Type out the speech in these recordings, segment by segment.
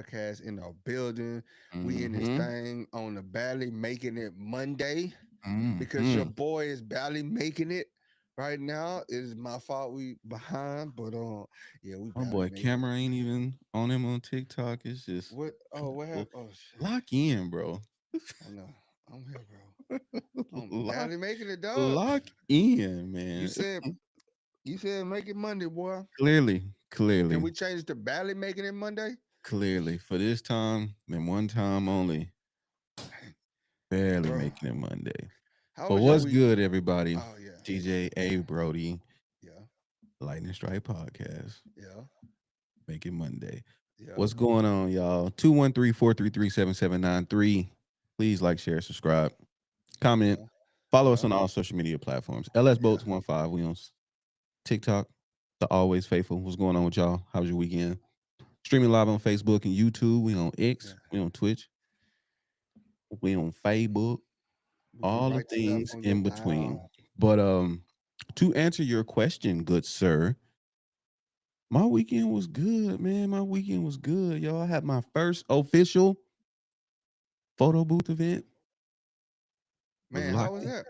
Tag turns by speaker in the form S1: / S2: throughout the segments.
S1: Podcast in our building. We in this
S2: Mm-hmm.
S1: thing on the Barely Making It Monday because your
S2: Mm-hmm.
S1: boy is barely making it right now. It is my fault we behind, but yeah, we
S2: My
S1: barely
S2: boy
S1: making it.
S2: camera ain't even on him on TikTok. It's just
S1: What? Oh, what
S2: well,
S1: happened? Oh shit!
S2: lock in, bro.
S1: I know. I'm here, bro. I'm
S2: lock
S1: barely making it, dog.
S2: lock in,
S1: You
S2: man.
S1: said you said make it Monday, boy.
S2: Clearly,
S1: Can
S2: clearly,
S1: we change it to barely making it Monday?
S2: clearly. For this time and one time only, barely
S1: Bro,
S2: making it Monday.
S1: how
S2: But
S1: was your
S2: what's
S1: week?
S2: good, everybody?
S1: Oh yeah,
S2: TJ A. Brody,
S1: yeah,
S2: Lightning Strike Podcast.
S1: yeah,
S2: Make it Monday.
S1: yeah,
S2: What's going on, y'all? 213-433-7793. Please like, share, subscribe, comment,
S1: yeah,
S2: follow us
S1: yeah,
S2: on all social media platforms. LS
S1: yeah.
S2: Boats 15. We on TikTok. The Always Faithful. What's going on with y'all? How was your weekend? Streaming live on Facebook and YouTube. We on
S1: Yeah.
S2: X. We on Twitch. We on Facebook.
S1: We from
S2: All the
S1: right to left
S2: things
S1: on your
S2: in
S1: dial.
S2: between. But to answer your question, good sir, my weekend was good, man. My weekend was good, y'all. I had my first official photo booth event. Was
S1: Man, how
S2: locked
S1: was
S2: in.
S1: that?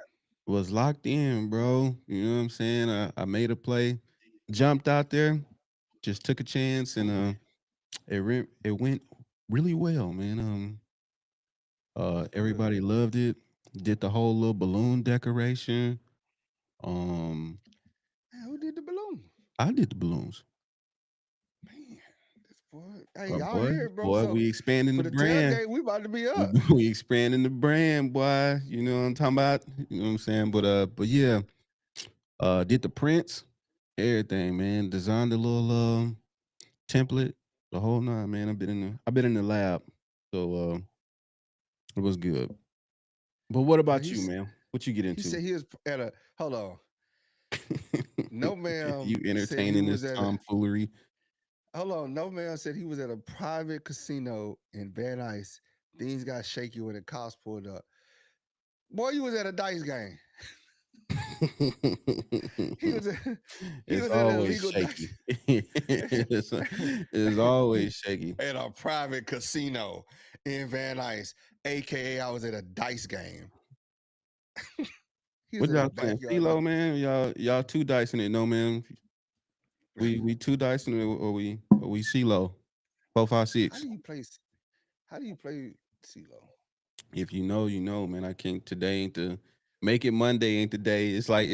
S2: Was locked in, bro. You know what I'm saying? I made a play, jumped out there, just took a chance, and it went really well, man.
S1: That's good.
S2: Everybody loved it. Did the whole little balloon decoration. Um,
S1: Man, who did the balloon?
S2: I did the balloons.
S1: Man, this boy. Hey, y'all
S2: Boy,
S1: hear it, bro?
S2: boy,
S1: So
S2: we expanding
S1: for
S2: the
S1: the
S2: brand.
S1: tailgate, we about to be
S2: We
S1: up.
S2: we expanding the brand, boy. You know what I'm talking about. You know what I'm saying. But yeah, did the prints, everything, man. Designed a little template, the whole nine, man. I've been in the lab, so it was good. But what
S1: Bro,
S2: about you, man? What you get
S1: he
S2: into?
S1: said he was at a hold on. No
S2: You
S1: man said he
S2: entertaining
S1: was
S2: this
S1: at a
S2: tomfoolery?
S1: hold on. No man said he was at a private casino in Van Nuys. Things got shaky when the cops pulled up. Boy, you was at a dice game. He was at, he
S2: It's
S1: was at an
S2: always
S1: illegal dice
S2: shaky. It's always shaky.
S1: at a private casino in Van Nuys, aka I was at a dice game. He was
S2: What
S1: at a
S2: y'all saying?
S1: backyard
S2: CeeLo,
S1: dice.
S2: man. Y'all two dicing it, no man. We two dicing it, or we CeeLo. Four, five,
S1: How
S2: six.
S1: do you play? How do you play CeeLo?
S2: If you know, you know, man. I can't. Today ain't the make it Monday ain't the day. It's like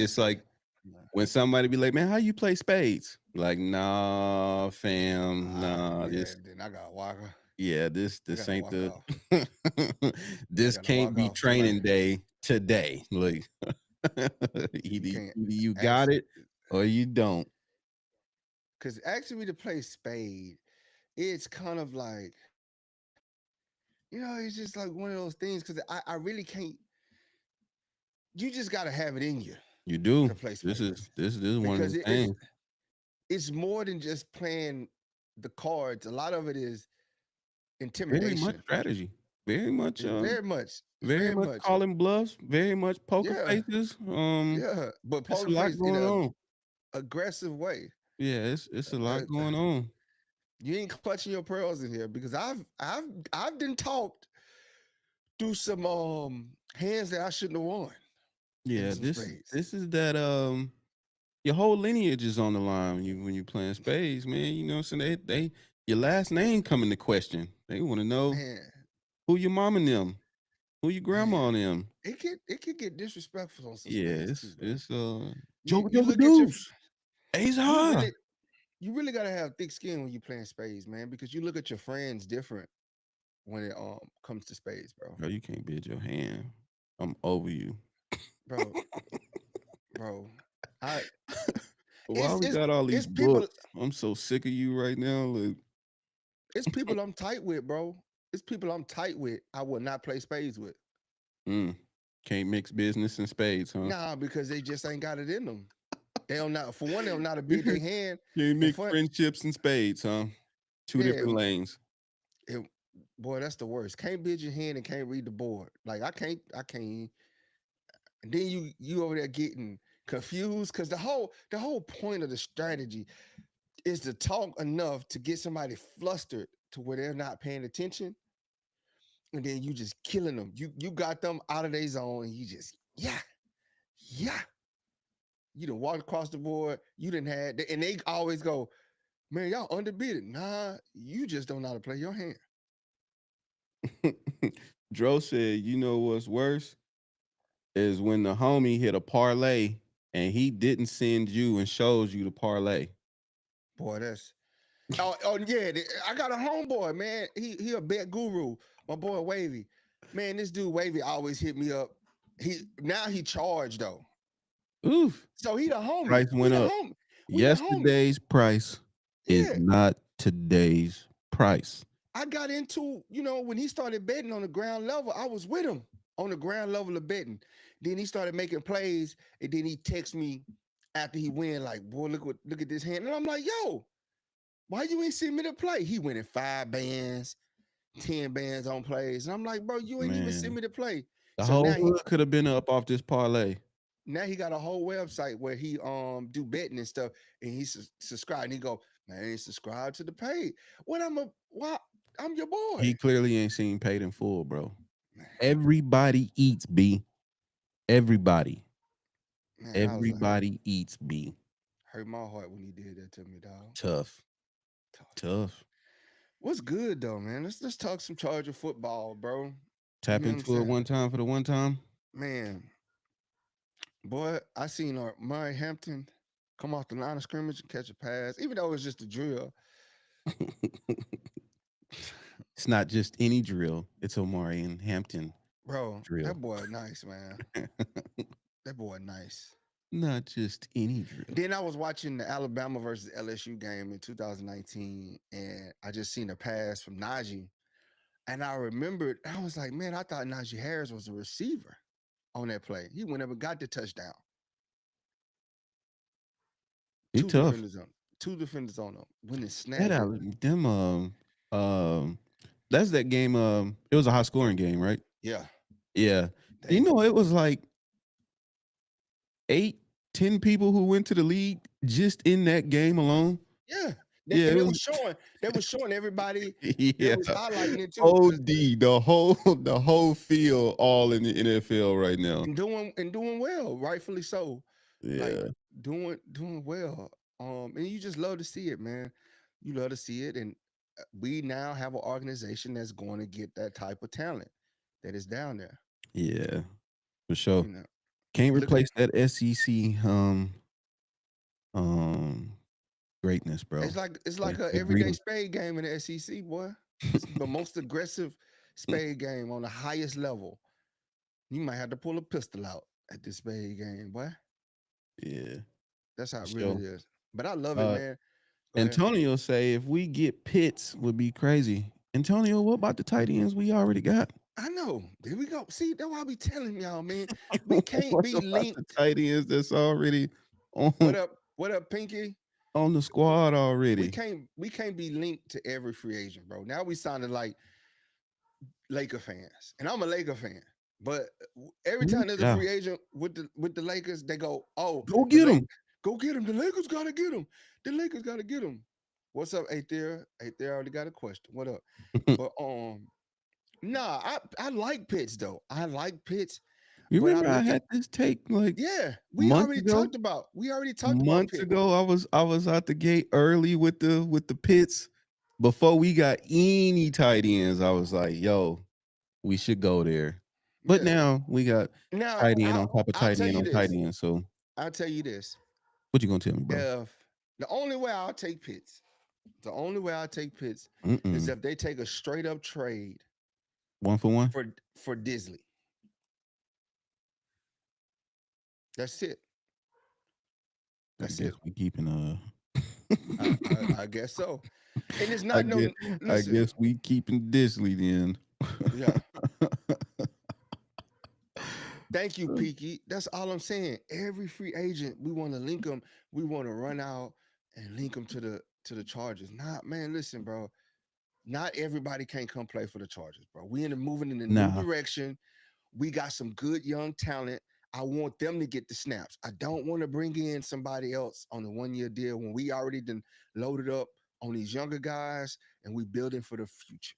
S1: Nah.
S2: when somebody be like, man, how you play spades? Like, nah, fam, nah.
S1: Yeah,
S2: This,
S1: then I got Walker.
S2: yeah, this
S1: I
S2: this
S1: gotta
S2: ain't
S1: walk
S2: the.
S1: off. I
S2: This
S1: gotta
S2: can't
S1: walk
S2: be
S1: off somebody.
S2: training day today. Like,
S1: You
S2: either
S1: can't
S2: you got
S1: ask
S2: it or you don't.
S1: because asking me to play spade, it's kind of like it's just like one of those things because I really can't. You just gotta have it in you
S2: You do.
S1: to play
S2: This is
S1: spades
S2: this this is one of
S1: because
S2: the
S1: it's
S2: things.
S1: it's more than just playing the cards. A lot of it is
S2: Very much
S1: intimidation.
S2: strategy. Very much
S1: It's very much. It's
S2: very
S1: very
S2: much
S1: much.
S2: calling bluffs, very much poker
S1: Yeah,
S2: faces.
S1: yeah. But
S2: It's a
S1: poker
S2: lot
S1: face in
S2: going
S1: a
S2: on.
S1: aggressive way.
S2: Yeah, it's a lot
S1: Uh,
S2: going on.
S1: you ain't clutching your pearls in here because I've been talked through some hands that I shouldn't have won in
S2: Yeah,
S1: some
S2: this
S1: spades.
S2: this is that your whole lineage is on the line when you playing spades, man. You know what I'm saying? They your last name come into question. They want to know
S1: Man,
S2: who your mom and them, who your grandma
S1: man,
S2: and them.
S1: it could get disrespectful on some
S2: Yeah,
S1: spades too,
S2: it's
S1: bro.
S2: it's
S1: You
S2: Joker
S1: you
S2: Joker
S1: look at your
S2: Deuce. Ace
S1: you
S2: high.
S1: really you really gotta have thick skin when you playing spades, man, because you look at your friends different when it comes to spades, bro.
S2: Bro, you can't bid your hand. I'm over you.
S1: Bro, bro, I
S2: Why
S1: it's
S2: we
S1: it's
S2: got all these
S1: it's people
S2: books? I'm so sick of you right now. Like,
S1: it's people I'm tight with, bro. It's people I'm tight with. I would not play spades with.
S2: mm, can't mix business and spades, huh?
S1: Nah, because they just ain't got it in them. They don't not for one, they don't know how to bid their hand.
S2: Can't
S1: And
S2: mix
S1: for
S2: friendships and spades, huh? Two
S1: yeah,
S2: different lanes.
S1: it, boy, that's the worst. Can't bid your hand and can't read the board. Like I can't. And then you over there getting confused because the whole point of the strategy is to talk enough to get somebody flustered to where they're not paying attention, and then you just killing them. You got them out of their zone, and you just yeah. You done walked across the board. You didn't had, and they always go, man, y'all undefeated. Nah, you just don't know how to play your hand.
S2: Dro said, you know what's worse is when the homie hit a parlay and he didn't send you and shows you the parlay.
S1: Boy, that's oh yeah. I got a homeboy, man. He a bet guru. My boy Wavy. Man, this dude Wavy always hit me up. He charged though.
S2: Oof.
S1: So he the homie.
S2: Price
S1: We
S2: went
S1: the
S2: up.
S1: homie. We the homie.
S2: Yesterday's price is
S1: Yeah.
S2: not today's price.
S1: I got into, when he started betting on the ground level, I was with him on the ground level of betting. Then he started making plays, and then he texts me after he win, like, boy, look at this hand. And I'm like, yo, why you ain't send me the play? He winning 5 bands, 10 bands on plays. And I'm like, bro, you ain't even send
S2: Man,
S1: me the play.
S2: the
S1: So
S2: whole hood could have been up off this parlay.
S1: now he got a whole website where he do betting and stuff, and he subscribed. And he go, man, I ain't subscribed to the page. I'm your boy.
S2: He clearly ain't seen Paid in Full, bro.
S1: Man,
S2: Everybody eats, B. Everybody.
S1: man, I was like,
S2: Everybody eats, B.
S1: hurt my heart when he did that to me, dog.
S2: Tough. Tough.
S1: What's good though, man? Let's talk some Charger football, bro.
S2: Tap
S1: You know what I'm
S2: into it
S1: saying?
S2: one time for the one time.
S1: Man, boy, I seen Murray Hampton come off the line of scrimmage and catch a pass, even though it was just a drill.
S2: It's not just any drill. It's Omari and Hampton
S1: Bro,
S2: drill.
S1: that boy nice, man. That boy nice.
S2: Not just any drill.
S1: Then I was watching the Alabama versus LSU game in 2019, and I just seen a pass from Najee. And I remembered, I was like, man, I thought Najee Harris was a receiver on that play. He went up and got the touchdown.
S2: He
S1: Two
S2: tough.
S1: defenders on him. When it
S2: That
S1: snapped.
S2: that's that game. It was a high scoring game, right?
S1: Yeah.
S2: Yeah. You know, it was like 8, 10 people who went to the league just in that game alone.
S1: Yeah.
S2: Yeah,
S1: And they were showing everybody.
S2: yeah.
S1: They was highlighting it too.
S2: OD, the whole field all in the NFL right now.
S1: And doing well, rightfully so.
S2: Yeah.
S1: Like doing well. And you just love to see it, man. You love to see it. And we now have an organization that's going to get that type of talent that is down there.
S2: Yeah. For sure.
S1: You know,
S2: Can't replace that SEC greatness, bro.
S1: it's like a everyday spade game in the SEC, boy. It's the most aggressive spade game on the highest level. You might have to pull a pistol out at this spade game, boy.
S2: Yeah.
S1: That's how it really is. But I love it, man.
S2: Antonio say if we get Pitts would be crazy. Antonio, what about the tight ends we already got?
S1: I know. There we go. See, that's why I be telling y'all, man. We can't be linked.
S2: The tight ends that's already on.
S1: What up, Pinky?
S2: On the squad already.
S1: We can't be linked to every free agent, bro. Now we sounded like Laker fans, and I'm a Laker fan. But every time there's a free agent with the Lakers, they go, "Oh,
S2: go get him,
S1: go get him." The Lakers gotta get him. The Lakers gotta get him. What's up, Aether? Aether already got a question. What up? But nah, I like Pitts though. I like Pitts.
S2: You remember I had this take like
S1: we already talked about
S2: months ago. I was out the gate early with the Pitts before we got any tight ends. I was like, yo, we should go there. But now we got tight end on top of tight end on tight end. So
S1: I'll tell you this.
S2: What you gonna tell me, bro?
S1: The only way I'll take Pitts, is if they take a straight up trade
S2: 1-for-1
S1: for Disley. That's it. That's it.
S2: We keeping
S1: I guess so. And it's not
S2: I guess we keeping Disley then.
S1: Yeah. Thank you, Peaky. That's all I'm saying. Every free agent, we want to link them. We want to run out and link them to the Chargers. Man, listen, bro. Not everybody can come play for the Chargers, bro. We moving in a new direction. We got some good young talent. I want them to get the snaps. I don't want to bring in somebody else on a 1-year deal when we already done loaded up on these younger guys and we building for the future.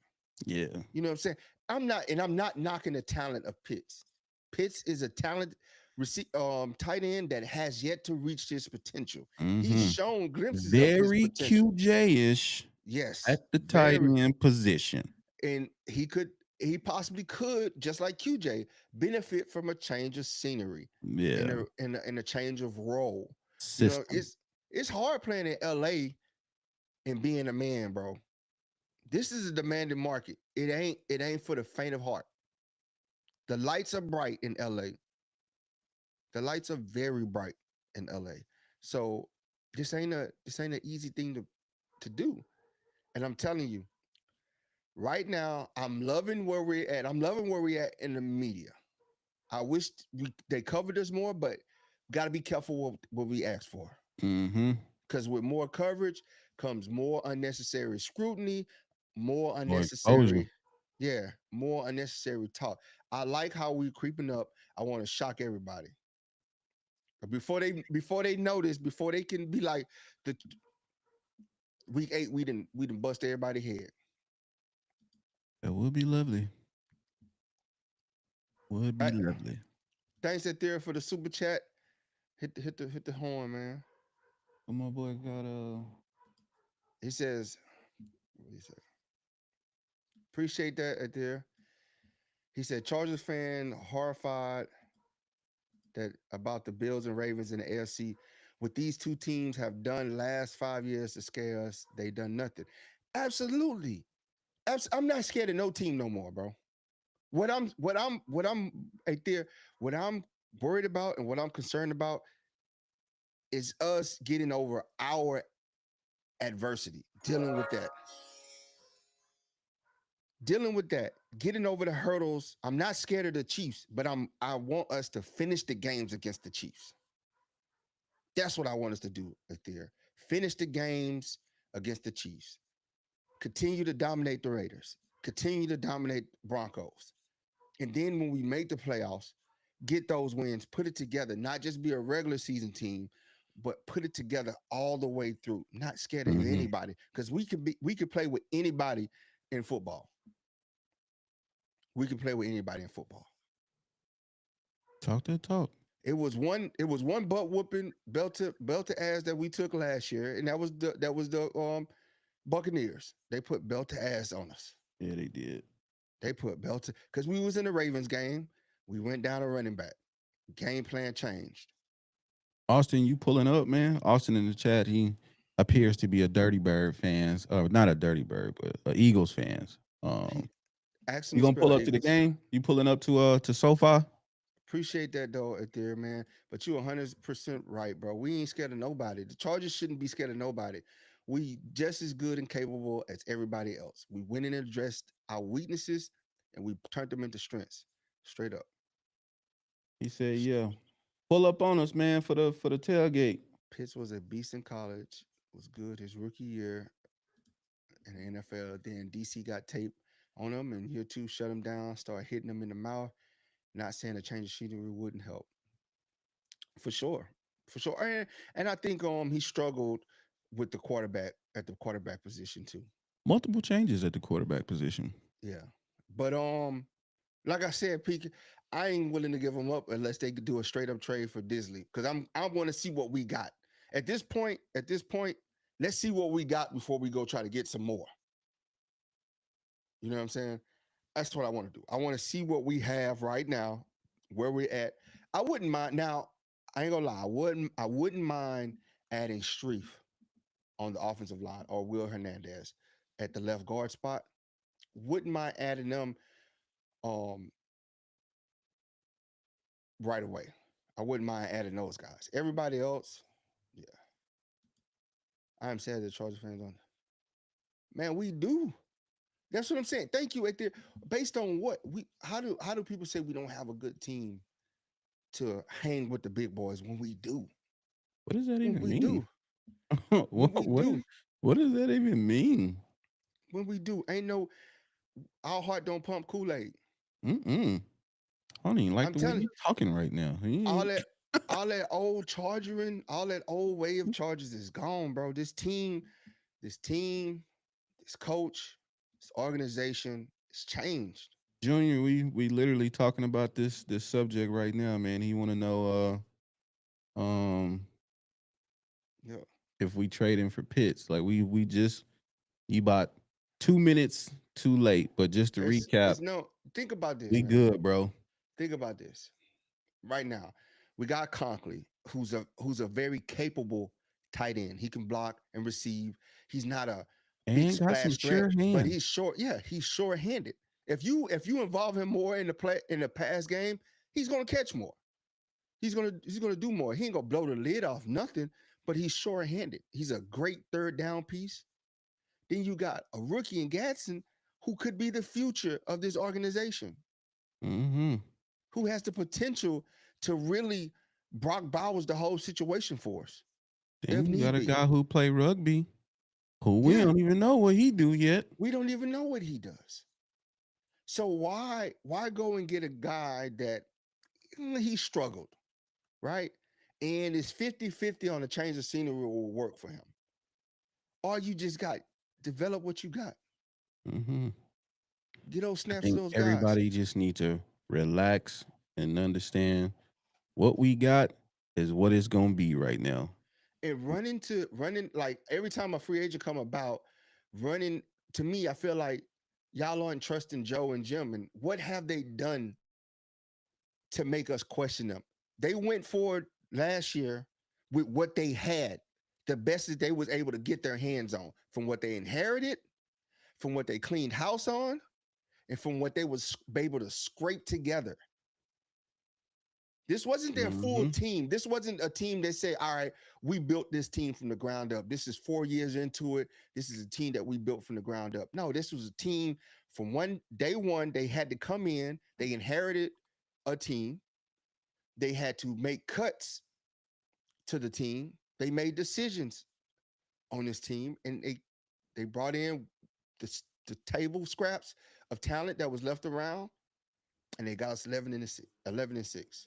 S2: Yeah.
S1: You know what I'm saying? I'm not knocking the talent of Pitts. Pitts is a talent tight end that has yet to reach his potential. He's
S2: Mm-hmm.
S1: shown glimpses of his
S2: Very
S1: potential.
S2: QJ-ish
S1: Yes,
S2: at the tight
S1: very,
S2: end position.
S1: and he possibly could, just like QJ, benefit from a change of scenery and
S2: Yeah.
S1: a change of role. You know,
S2: System.
S1: it's hard playing in LA and being a man, bro. This is a demanding market. It ain't for the faint of heart. The lights are bright in LA. The lights are very bright in LA. So this ain't an easy thing to do. And I'm telling you, right now, I'm loving where we're at. I'm loving where we're at in the media. I wish they covered us more, but got to be careful what we ask for.
S2: Mm-hmm.
S1: Because with more coverage comes more unnecessary scrutiny, more
S2: Or exposure.
S1: unnecessary, yeah, more unnecessary talk. I like how we creeping up. I want to shock everybody. But before they notice, before they can be like the week 8, we didn't bust everybody head.
S2: That would be lovely. Would be
S1: Right?
S2: lovely.
S1: Thanks at there for the super chat. Hit the horn, man.
S2: But my boy got
S1: He says, what he said? Appreciate that at there. He said Chargers fan horrified that about the Bills and Ravens in the AFC. What these two teams have done last 5 years to scare us, they done nothing. Absolutely. I'm not scared of no team no more, bro. What I'm right there, what I'm worried about and what I'm concerned about is us getting over our adversity, dealing with that. Dealing with that, getting over the hurdles. I'm not scared of the Chiefs, but I want us to finish the games against the Chiefs. That's what I want us to do right there. Finish the games against the Chiefs. Continue to dominate the Raiders. Continue to dominate Broncos. And then when we make the playoffs, get those wins, put it together, not just be a regular season team, but put it together all the way through. Not scared of
S2: mm-hmm.
S1: anybody because we could play with anybody in football. We could play with anybody in football.
S2: Talk that talk.
S1: It was one butt whooping belt to ass that we took last year, and that was the Buccaneers. They put belt to ass on us.
S2: Yeah, they did.
S1: They put belt to because we was in the Ravens game. We went down a running back. Game plan changed.
S2: Austin, you pulling up, man? Austin in the chat, he appears to be a Dirty Bird fans, or not a Dirty Bird, but a Eagles fans.
S1: He asked him
S2: You
S1: to
S2: gonna
S1: spell
S2: pull up to the
S1: Eagles.
S2: game? You pulling up to SoFi?
S1: Appreciate that though, there, man. But you 100% right, bro. We ain't scared of nobody. The Chargers shouldn't be scared of nobody. We just as good and capable as everybody else. We went in and addressed our weaknesses, and we turned them into strengths. Straight up.
S2: He said, "Yeah, pull up on us, man, for the tailgate."
S1: Pitts was a beast in college. Was good his rookie year in the NFL. Then DC got tape on him, and year two shut him down. Started hitting him in the mouth. Not saying a change of scenery wouldn't help. For sure. For sure. And I think he struggled with the quarterback at the quarterback position too.
S2: Multiple changes at the quarterback position.
S1: Yeah. But like I said, Peak, I ain't willing to give him up unless they could do a straight up trade for Disley. Because I want to see what we got. At this point, let's see what we got before we go try to get some more. You know what I'm saying? That's what I want to do. I want to see what we have right now, where we're at. I wouldn't mind now. I ain't gonna lie. I wouldn't mind adding Streif on the offensive line or Will Hernandez at the left guard spot. Wouldn't mind adding them um right away. I wouldn't mind adding those guys. Everybody else, yeah. I am sad that Chargers fans don't. Man, we do. That's what I'm saying. Thank you, right there. Based on what we how do people say we don't have a good team to hang with the big boys when we do?
S2: What does that
S1: When
S2: even
S1: we
S2: mean?
S1: do. When
S2: what
S1: we
S2: what
S1: do.
S2: is, what does that even mean?
S1: When we do. Ain't no our heart don't pump Kool-Aid.
S2: Mm-mm. I don't even like
S1: I'm
S2: the way
S1: telling
S2: you're talking right now.
S1: all that all that old chargering, all that old way of charges is gone, bro. This team, this team, his coach, his organization, it's changed.
S2: Junior, we literally talking about this subject right now, man. He want to know
S1: Yeah.
S2: if we trade him for Pitts. Like we just you bought 2 minutes too late, but just to recap,
S1: It's no think about this,
S2: we
S1: man.
S2: good, bro.
S1: Think about this. Right now, we got Conklin, who's a very capable tight end. He can block and receive. He's not a big
S2: And got some
S1: splash threat,
S2: sure
S1: but
S2: hands.
S1: he's short. Yeah, he's short-handed. If you involve him more in the pass game, he's gonna catch more. He's gonna do more. He ain't gonna blow the lid off nothing, but he's short-handed. He's a great third down piece. Then you got a rookie in Gadsden who could be the future of this organization,
S2: Mm-hmm.
S1: who has the potential to really Brock Bowers the whole situation for us
S2: Then
S1: if
S2: you got
S1: need
S2: a
S1: be.
S2: guy who play rugby, who we
S1: Yeah,
S2: don't even know what he do yet.
S1: we don't even know what he does. So why go and get a guy that he struggled, right? And it's 50-50 on a change of scenery will work for him. Or you just got develop what you got.
S2: Mm-hmm.
S1: Get those
S2: I
S1: snaps to
S2: think
S1: those guys.
S2: everybody just need to relax and understand what we got is what it's gonna be right now.
S1: And running like every time a free agent come about, running to me, I feel like y'all aren't trusting Joe and Jim. And what have they done to make us question them? They went forward last year with what they had, the best that they was able to get their hands on from what they inherited, from what they cleaned house on, and from what they was able to scrape together. This wasn't their full
S2: Mm-hmm.
S1: team. This wasn't a team that said, all right, we built this team from the ground up. This is 4 years into it. This is a team that we built from the ground up. No, this was a team from day one. They had to come in, they inherited a team, they had to make cuts to the team, they made decisions on this team, and they brought in the table scraps of talent that was left around, and they got us 11-6.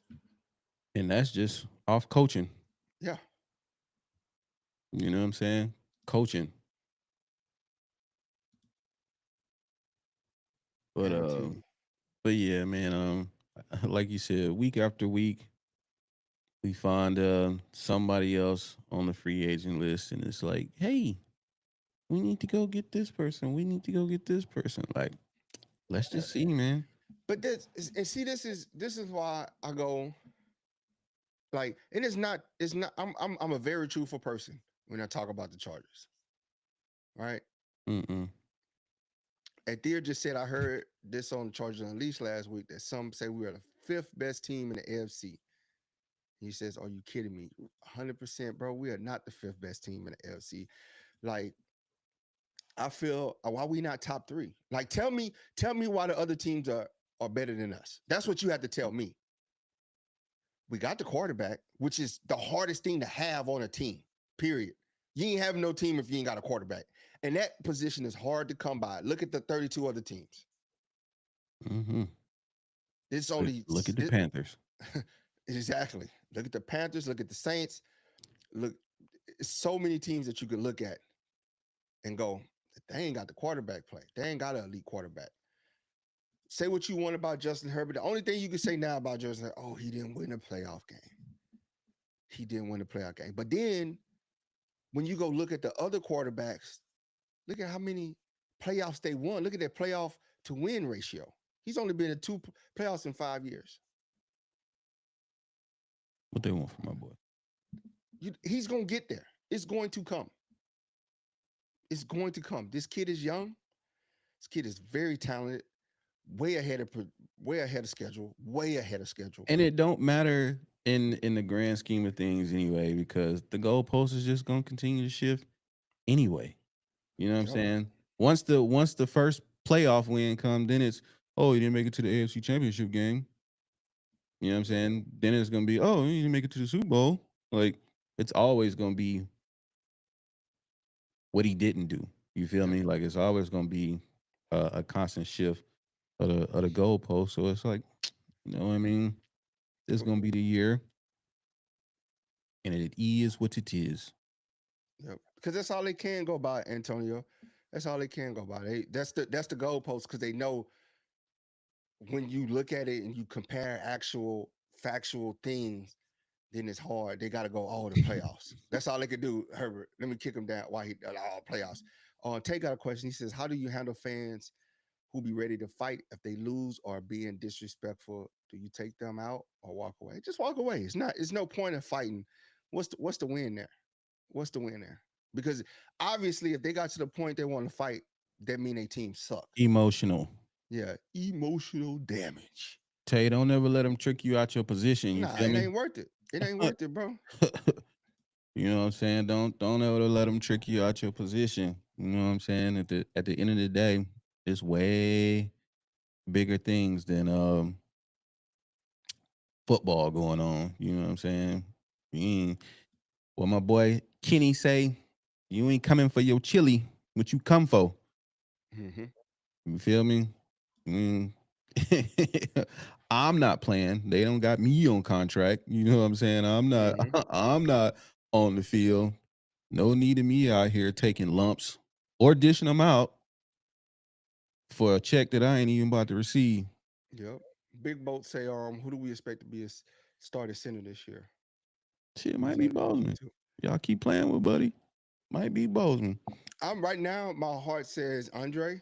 S2: And that's just off coaching.
S1: Yeah,
S2: You know what I'm saying? Coaching. But
S1: guarantee you.
S2: but yeah, man, like you said, week after week, we find somebody else on the free agent list and it's like, hey, we need to go get this person. We need to go get this person. Like, let's
S1: Yeah.
S2: just see, man.
S1: But and see, this is why I go like, and it's not. I'm a very truthful person when I talk about the Chargers, right?
S2: Mm-mm.
S1: Adir just said I heard this on the Chargers Unleashed last week that some say we are the fifth best team in the AFC. He says, "Are you kidding me? 100%, bro. We are not the fifth best team in the AFC. Like, I feel why we not top three? Like, tell me why the other teams are better than us. That's what you have to tell me. We got the quarterback, which is the hardest thing to have on a team. Period. You ain't having no team if you ain't got a quarterback, and that position is hard to come by. Look at the 32 other teams.
S2: Mm-hmm.
S1: It's
S2: Look,
S1: only
S2: look at the Panthers.
S1: exactly. Look at the Panthers. Look at the Saints. Look, it's so many teams that you could look at and go, they ain't got the quarterback play. They ain't got an elite quarterback. Say what you want about Justin Herbert. The only thing you can say now about Justin, oh, he didn't win a playoff game. He didn't win a playoff game. But then when you go look at the other quarterbacks, look at how many playoffs they won. Look at their playoff to win ratio. He's only been in two playoffs in 5 years.
S2: What they want from my boy?
S1: He's going to get there. It's going to come. It's going to come. This kid is young. This kid is very talented. Way ahead of way ahead of schedule. Way ahead of schedule.
S2: And it don't matter in the grand scheme of things anyway, because the goalpost is just gonna continue to shift anyway. You know what I'm
S1: Yep.
S2: saying? Once the first playoff win come, then it's oh, you didn't make it to the AFC championship game. You know what I'm saying? Then it's gonna be, oh, you didn't make it to the Super Bowl. Like it's always gonna be what he didn't do. You feel
S1: Yep.
S2: me? Like it's always gonna be a constant shift of the goalpost. So it's like, you know what I mean? This is gonna be the year, and it is what it is.
S1: Yep. Because that's all they can go by, Antonio. That's all they can go by. That's the goalpost because they know when you look at it and you compare actual factual things, then it's hard. They got to go all the playoffs. That's all they could do. Herbert, let me kick him down. Why he all playoffs? Tay got a question. He says, "How do you handle fans who be ready to fight if they lose or being disrespectful? Do you take them out or walk away? Just walk away. It's not. It's no point in fighting. What's the win there? What's the win there? Because obviously, if they got to the point they want to fight, that mean a team suck.
S2: Emotional.
S1: Yeah, emotional damage.
S2: Tay, don't ever let them trick you out your position. You
S1: Nah,
S2: feel
S1: it
S2: me?
S1: ain't worth it. It ain't worth it, bro.
S2: You know what I'm saying? Don't ever let them trick you out your position. You know what I'm saying? At the end of the day, it's way bigger things than football going on. You know what I'm saying? You ain't, what my boy Kenny say, you ain't coming for your chili. What you come for?
S1: Mm-hmm.
S2: You feel me? Mm. I'm not playing. They don't got me on contract. You know what I'm saying? I'm not.
S1: Mm-hmm.
S2: I'm not on the field. No need of me out here taking lumps or dishing them out for a check that I ain't even about to receive.
S1: Yep. Big Boat say, who do we expect to be a starting center this year?
S2: Shit,
S1: Who's
S2: might be
S1: that?
S2: Bozeman. Y'all keep playing with Buddy. Might be Bozeman.
S1: I'm right now. My heart says Andre,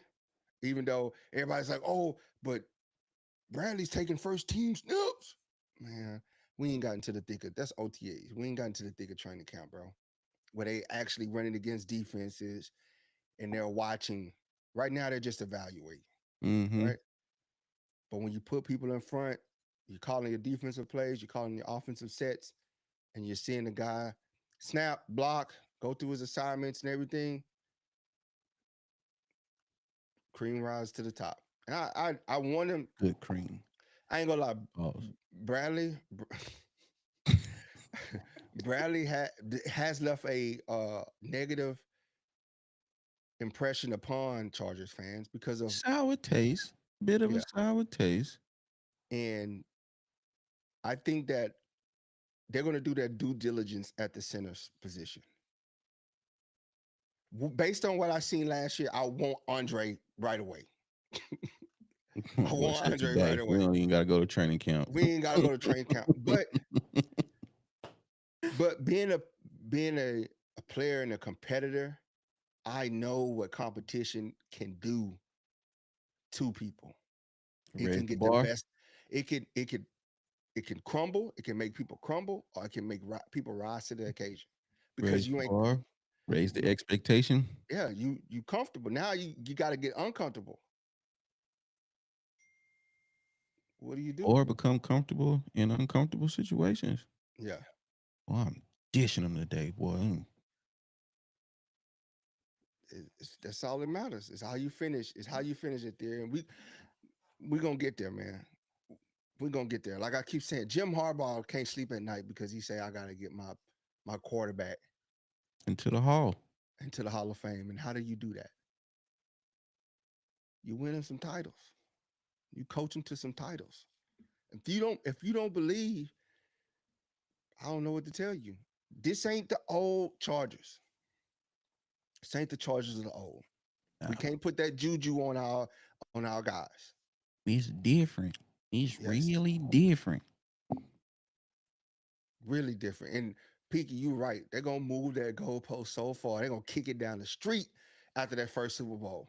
S1: even though everybody's like, "Oh, but Bradley's taking first team snaps." Man, we ain't gotten to the thick of that's OTAs. We ain't gotten to the thick of training camp, bro. Where they actually running against defenses and they're watching. Right now, they're just evaluating,
S2: Mm-hmm.
S1: right? But when you put people in front, you're calling your defensive plays, you're calling your offensive sets, and you're seeing the guy snap, block, go through his assignments and everything, cream rise to the top. And I want him.
S2: Good cream.
S1: I ain't gonna lie,
S2: Pause.
S1: Bradley. Bradley has left a negative impression upon Chargers fans because of
S2: Sour taste. Bit of a
S1: yeah,
S2: sour taste.
S1: and I think that they're going to do their due diligence at the center's position. Based on what I seen last year, I want Andre right away. I
S2: Well,
S1: want
S2: shit,
S1: Andre right
S2: today. We
S1: away.
S2: don't even gotta go to training camp.
S1: We ain't got to go to train camp, but being a player and a competitor, I know what competition can do to people. It
S2: Raise
S1: can
S2: the
S1: get the
S2: bar.
S1: best. It can crumble. It can make people crumble, or it can make people rise to the occasion because
S2: Raise
S1: you
S2: the
S1: ain't
S2: bar. Raise the
S1: you.
S2: expectation.
S1: Yeah, you comfortable now. You got to get uncomfortable. What do you do?
S2: Or become comfortable in uncomfortable situations.
S1: Yeah,
S2: Well, I'm dishing them today, boy.
S1: that's all that matters. It's how you finish. It's how you finish it there, and we gonna get there, man. We're gonna get there. Like I keep saying, Jim Harbaugh can't sleep at night because he say I gotta get my quarterback
S2: Into the hall.
S1: into the Hall of Fame. And how do you do that? You win him some titles. You coach him to some titles. If you don't believe, I don't know what to tell you. This ain't the old Chargers. This ain't the Chargers of the old. We
S2: Nah,
S1: can't put that juju on our guys.
S2: it's different. It's
S1: Yes,
S2: really different.
S1: really different. And Peaky, you right. They're gonna move that goalpost so far. They're gonna kick it down the street after that first Super Bowl.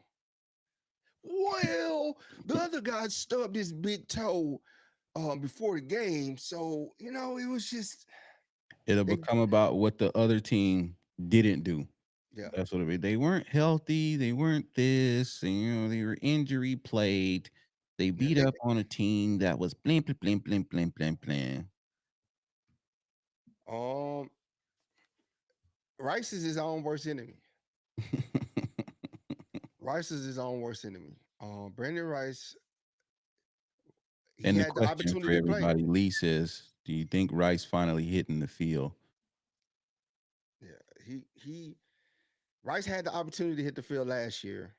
S1: Well, the other guy stubbed his big toe before the game, so it was just
S2: It'll
S1: they.
S2: become about what the other team didn't do.
S1: Yeah,
S2: That's what it is. They weren't healthy. They weren't this. And, they were injury plagued. They
S1: yeah.
S2: beat up on a team that was blim, blim, blim, blim, blim, blim, blim.
S1: Um, Rice is his own worst enemy. Rice is his own worst enemy. Brandon Rice, he
S2: And the
S1: had the
S2: question for
S1: opportunity to play.
S2: everybody, Lee says, do you think Rice finally hitting the field?
S1: Yeah, he Rice had the opportunity to hit the field last year,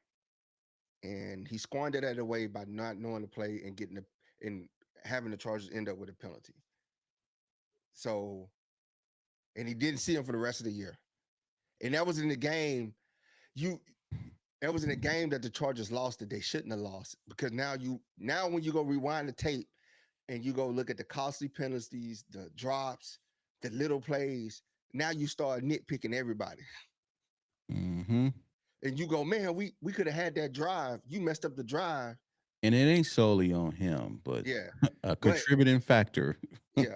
S1: and he squandered that away by not knowing the play and and having the Chargers end up with a penalty. So, and he didn't see him for the rest of the year. And that was in the game. You That was in a game that the Chargers lost that they shouldn't have lost because now when you go rewind the tape and you go look at the costly penalties, the drops, the little plays, now you start nitpicking everybody.
S2: Mm-hmm.
S1: And you go, man, we could have had that drive. You messed up the drive.
S2: And it ain't solely on him, but
S1: Yeah.
S2: a
S1: But
S2: contributing factor.
S1: yeah.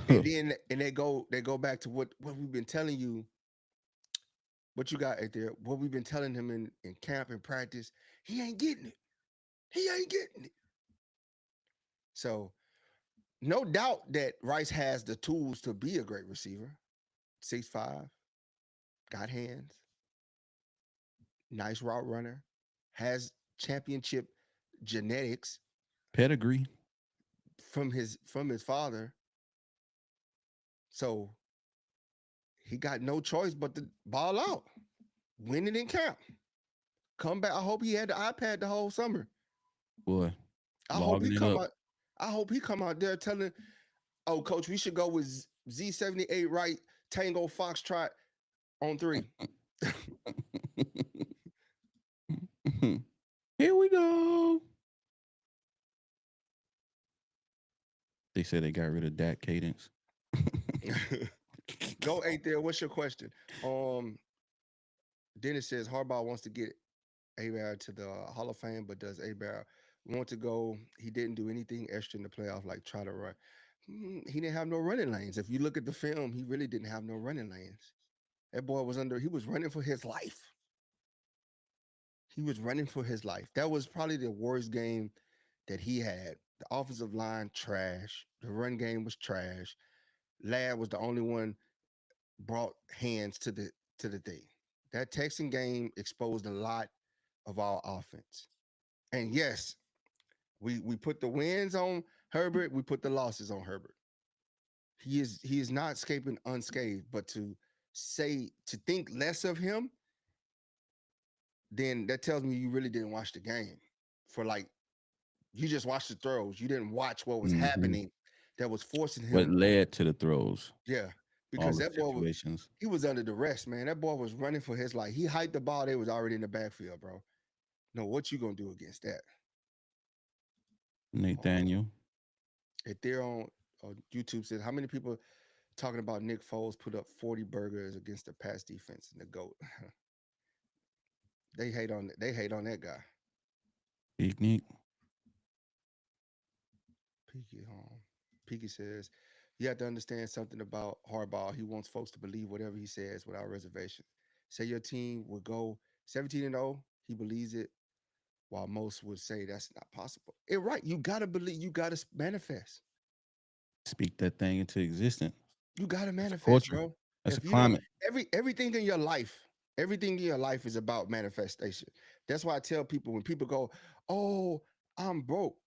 S1: And they go back to what we've been telling you, what you got right there, what we've been telling him in camp and practice. He ain't getting it. He ain't getting it. So no doubt that Rice has the tools to be a great receiver. 6'5", got hands, nice route runner, has championship genetics
S2: Pedigree.
S1: from his father. So he got no choice but to ball out, win it in camp, come back. I hope he had the iPad the whole summer.
S2: Boy,
S1: I hope he
S2: logging it
S1: come
S2: up.
S1: out. I hope he come out there telling, "Oh, coach, we should go with Z78 right, Tango Foxtrot on 3."
S2: Here we go. They said they got rid of that cadence.
S1: Go eight there. What's your question? Um, Dennis says Harbaugh wants to get Abear to the Hall of Fame, but does Abear want to go? He didn't do anything extra in the playoff, like try to run. He didn't have no running lanes. If you look at the film, he really didn't have no running lanes. That boy was under. He was running for his life. He was running for his life. That was probably the worst game that he had. The offensive line trash. The run game was trash. Ladd was the only one brought hands to the thing. That Texan game exposed a lot of our offense. And yes, we put the wins on Herbert, we put the losses on Herbert. He is not escaping unscathed, but to think less of him, then that tells me you really didn't watch the game. For like you just watched the throws. You didn't watch what was
S2: Hmm.
S1: happening that was forcing
S2: What
S1: him.
S2: led to the throws?
S1: Yeah.
S2: All
S1: Because
S2: the
S1: that boy was
S2: situations.
S1: he was under duress, man. That boy was running for his life. He hiked the ball, they was already in the backfield, bro. No, what you gonna do against that? Um,
S2: Nathaniel.
S1: if they're on YouTube says how many people talking about Nick Foles put up 40 burgers against the pass defense and the GOAT. They hate on that guy.
S2: Picnic.
S1: Peaky home. Peaky says, you have to understand something about Harbaugh. He wants folks to believe whatever he says without reservation. Say your team would go 17-0, he believes it, while most would say that's not possible. It right. You gotta believe, you gotta manifest.
S2: Speak that thing into existence.
S1: You gotta
S2: That's a
S1: manifest,
S2: culture.
S1: bro.
S2: That's a
S1: If you don't,
S2: climate.
S1: everything in your life, everything in your life is about manifestation. That's why I tell people when people go, "Oh, I'm broke,"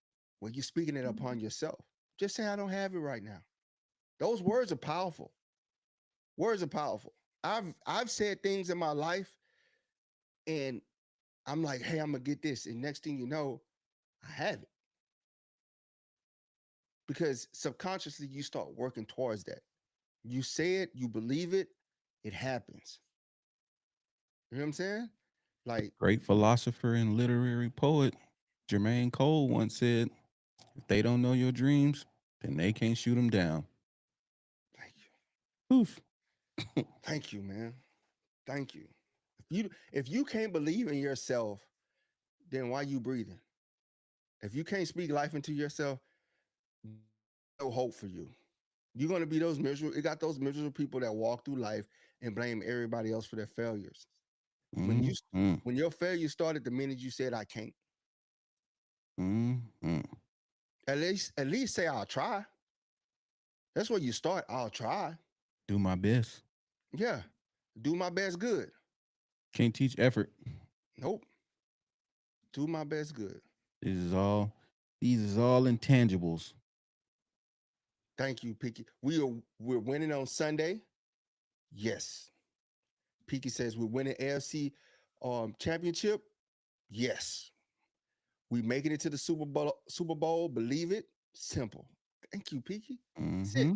S1: well, you're speaking it upon yourself. Just say, "I don't have it right now." Those words are powerful. Words are powerful. I've said things in my life, and I'm like, "Hey, I'm gonna get this," and next thing you know, I have it because subconsciously you start working towards that. You say it, you believe it, it happens. You know what I'm saying? Like,
S2: Great philosopher and literary poet Jermaine Cole once said, if they don't know your dreams, then they can't shoot them down.
S1: thank you.
S2: Poof.
S1: Thank you, man. Thank you. If you can't believe in yourself, then why you breathing? If you can't speak life into yourself, no hope for you. You're gonna be those miserable. It got those miserable people that walk through life and blame everybody else for their failures. When you
S2: Mm-hmm.
S1: when your failure started the minute you said I can't,
S2: Mm-hmm.
S1: at least say I'll try. That's where you start. I'll try.
S2: Do my best.
S1: Yeah. Do my best good.
S2: Can't teach effort.
S1: Nope. Do my best good.
S2: This is all, these is all intangibles.
S1: Thank you, Picky. We're winning on Sunday. Yes. Peaky says we're winning AFC championship. Yes. We making it to the Super Bowl. Super Bowl. Believe it. Simple. Thank you, Peaky. That's it.
S2: Mm-hmm.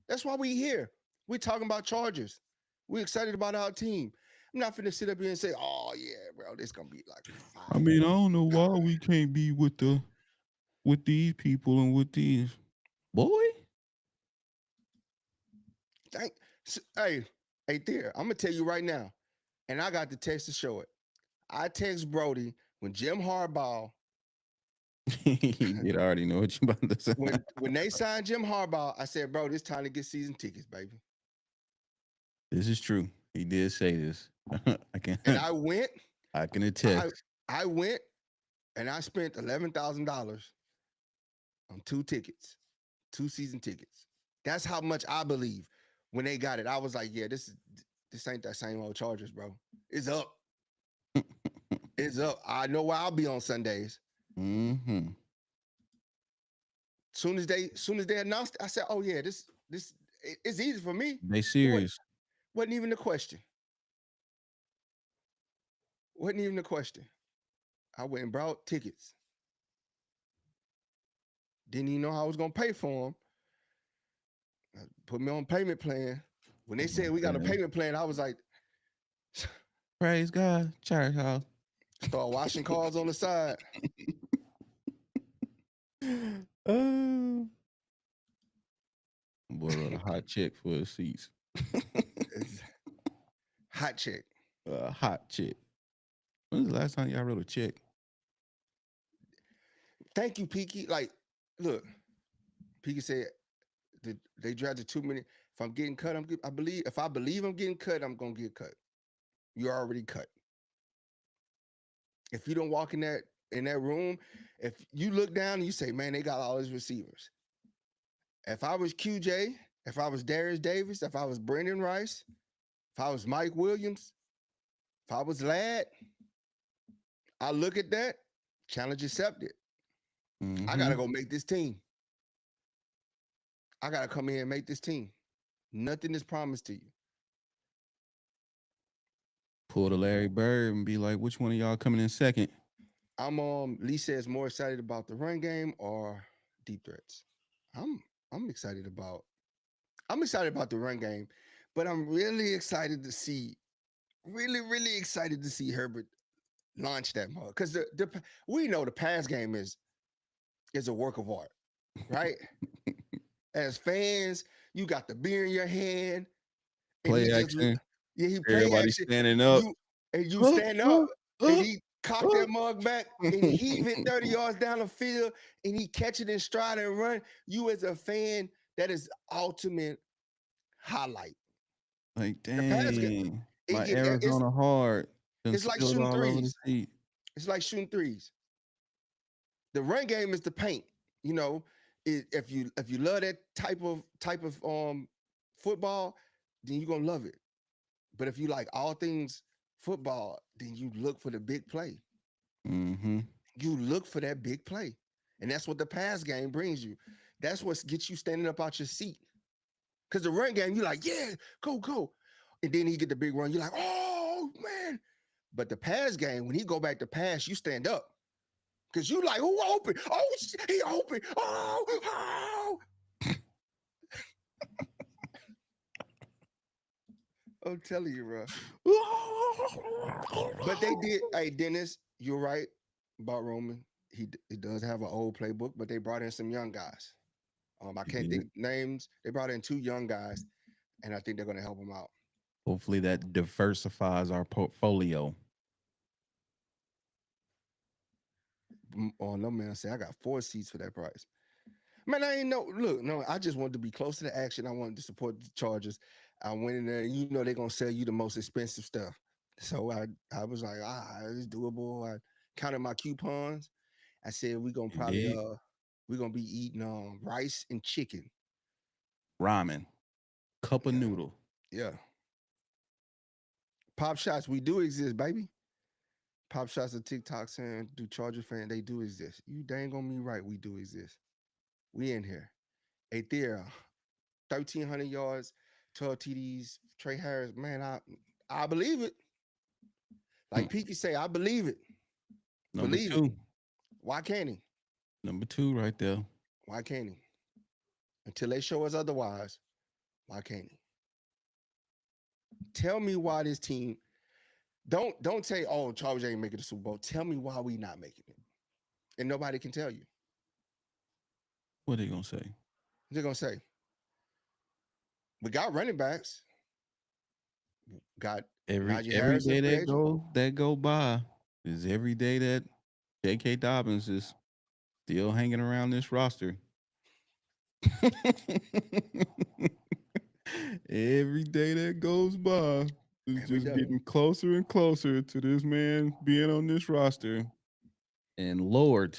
S1: That's why we here. We're talking about Chargers. We're excited about our team. I'm not finna sit up here and say, oh yeah, bro, this gonna be like
S2: I
S1: fire.
S2: mean, I don't know why we can't be with these people and with these boy.
S1: Hey, there, I'm gonna tell you right now, and I got the text to show it. I text Brody when Jim Harbaugh,
S2: You already know what you about to say.
S1: when they signed Jim Harbaugh, I said, bro, it's time to get season tickets, baby.
S2: This is true. He did say this. I can
S1: And I went,
S2: I can
S1: I
S2: attest.
S1: I went and I spent $11,000 on 2 tickets, 2 season tickets. That's how much I believe. When they got it, I was like, yeah, this ain't that same old Chargers, bro. It's up. It's up. I know where I'll be on Sundays.
S2: Mm-hmm.
S1: Soon as they announced it, I said, oh yeah, this it's easy for me.
S2: They
S1: It
S2: serious.
S1: wasn't even a question. Wasn't even a question. I went and brought tickets. Didn't even know how I was gonna pay for them. Put me on payment plan. When they said we got a payment plan, I was like,
S2: Praise God, church house.
S1: start washing cars on the side.
S2: Boy wrote a hot check for his seats.
S1: Hot check.
S2: A hot check. When was the last time y'all wrote a check?
S1: Thank you, Peaky. Like, look, Peaky said they drafted too many. If I'm getting cut, I believe. If I believe I'm getting cut, I'm gonna get cut. You're already cut. If you don't walk in that room, if you look down and you say, man, they got all these receivers. If I was QJ, if I was Darius Davis, if I was Brendan Rice, if I was Mike Williams, if I was Ladd, I look at that, challenge accepted.
S2: Mm-hmm.
S1: I gotta go make this team. I gotta come in and make this team. Nothing is promised to you.
S2: Pull the Larry Bird and be like, which one of y'all coming in second?
S1: I'm Lee says more excited about the run game or deep threats. I'm excited about the run game, but I'm really excited to see, really excited to see Herbert launch that mug. Because we know the pass game is a work of art, right? As fans, you got the beer in your hand, and
S2: Play
S1: he
S2: action.
S1: he play
S2: Everybody
S1: action.
S2: standing up.
S1: You stand up, and he cock that mug back and heave it 30 yards down the field, and he catch it in stride and run. You as a fan, that is ultimate highlight.
S2: Like,
S1: The pass game,
S2: dang, my Arizona heart
S1: it's like
S2: spilled
S1: shooting
S2: all over the
S1: threes.
S2: seat.
S1: It's like shooting threes. The run game is the paint. You know, if you love that type of football, then you're gonna love it. But if you like all things football, then you look for the big play.
S2: Mm-hmm.
S1: You look for that big play. And that's what the pass game brings you. That's what gets you standing up out your seat. Because the run game, you're like, yeah, go. And then he get the big run. You're like, oh, man. But the pass game, when he go back to pass, you stand up. Because you like, who open? Oh, he open. Oh. I'm telling you, bro. But they did. Hey, Dennis, you're right about Roman. He does have an old playbook, but they brought in some young guys. I can't think names. They brought in 2 young guys, and I think they're going to help them out.
S2: Hopefully that diversifies our portfolio.
S1: Oh no, man! I say I got 4 seats for that price. Man, I ain't no. I just wanted to be close to the action. I wanted to support the Chargers. I went in there, and you know they're gonna sell you the most expensive stuff. So I was like, it's doable. I counted my coupons. I said we're gonna probably we're gonna be eating rice and chicken.
S2: Ramen. Cup of
S1: Yeah.
S2: noodle.
S1: Yeah. Pop shots, we do exist, baby. Pop shots of TikTok saying, do Charger fan, they do exist. You dang on me right, we do exist. We in here. Hey, there, 1,300 yards, 12 TDs, Trey Harris. Man, I believe it. Like Peaky say, I believe it.
S2: Number
S1: Believe
S2: 2.
S1: it. Why can't he?
S2: Number 2 right there.
S1: Why can't he? Until they show us otherwise, why can't he? Tell me why this team, Don't say, oh, Chargers ain't making the Super Bowl. Tell me why we not making it. And nobody can tell you.
S2: What are they gonna say?
S1: They're gonna say, we got running backs, got Najee
S2: Every
S1: Harris a
S2: day
S1: free agent.
S2: that go by is every day that J.K. Dobbins is still hanging around this roster. Every day that goes by is
S1: Every
S2: just
S1: day.
S2: getting closer and closer to this man being on this roster. And Lord,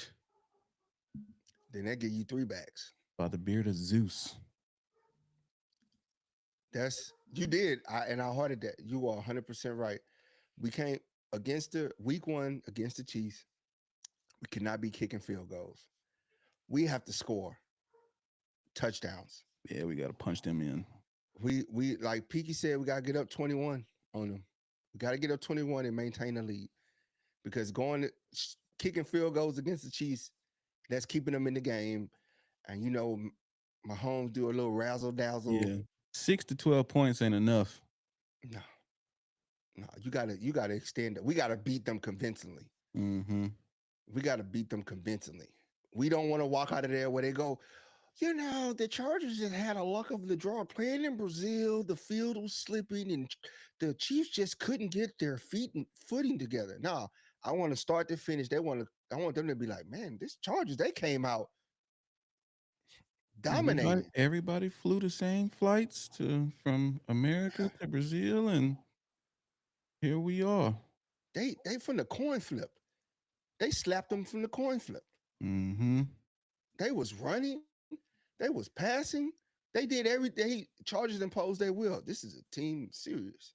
S1: Then they give you 3 backs.
S2: by the beard of Zeus.
S1: That's you did. I hearted that. You are 100% right. We can't against the week 1 against the Chiefs. We cannot be kicking field goals. We have to score touchdowns.
S2: Yeah, we gotta punch them in.
S1: We like Peaky said, we gotta get up 21 on them. We gotta get up 21 and maintain the lead because kicking field goals against the Chiefs, that's keeping them in the game. And Mahomes do a little razzle dazzle.
S2: Yeah, 6 to 12 points ain't enough.
S1: No, no, you gotta extend it. We gotta beat them convincingly.
S2: Mm-hmm.
S1: We gotta beat them convincingly. We don't want to walk out of there where they go, the Chargers just had a luck of the draw playing in Brazil. The field was slipping, and the Chiefs just couldn't get their feet and footing together. No, I want to start to finish. I want them to be like, man, this Chargers, they came out dominating.
S2: Everybody flew the same flights from America to Brazil, and here we are.
S1: They from the coin flip. They slapped them from the coin flip.
S2: Mm-hmm.
S1: They was running. They was passing. They did everything. Chargers imposed their will. This is a team series.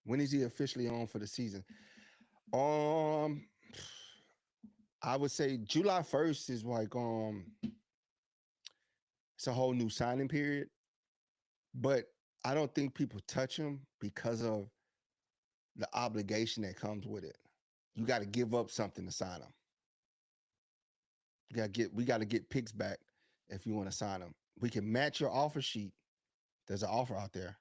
S1: When is he officially on for the season? Um, I would say July 1st is like it's a whole new signing period. But I don't think people touch him because of the obligation that comes with it. You got to give up something to sign him. We got to get picks back if you want to sign him. We can match your offer sheet. There's an offer out there,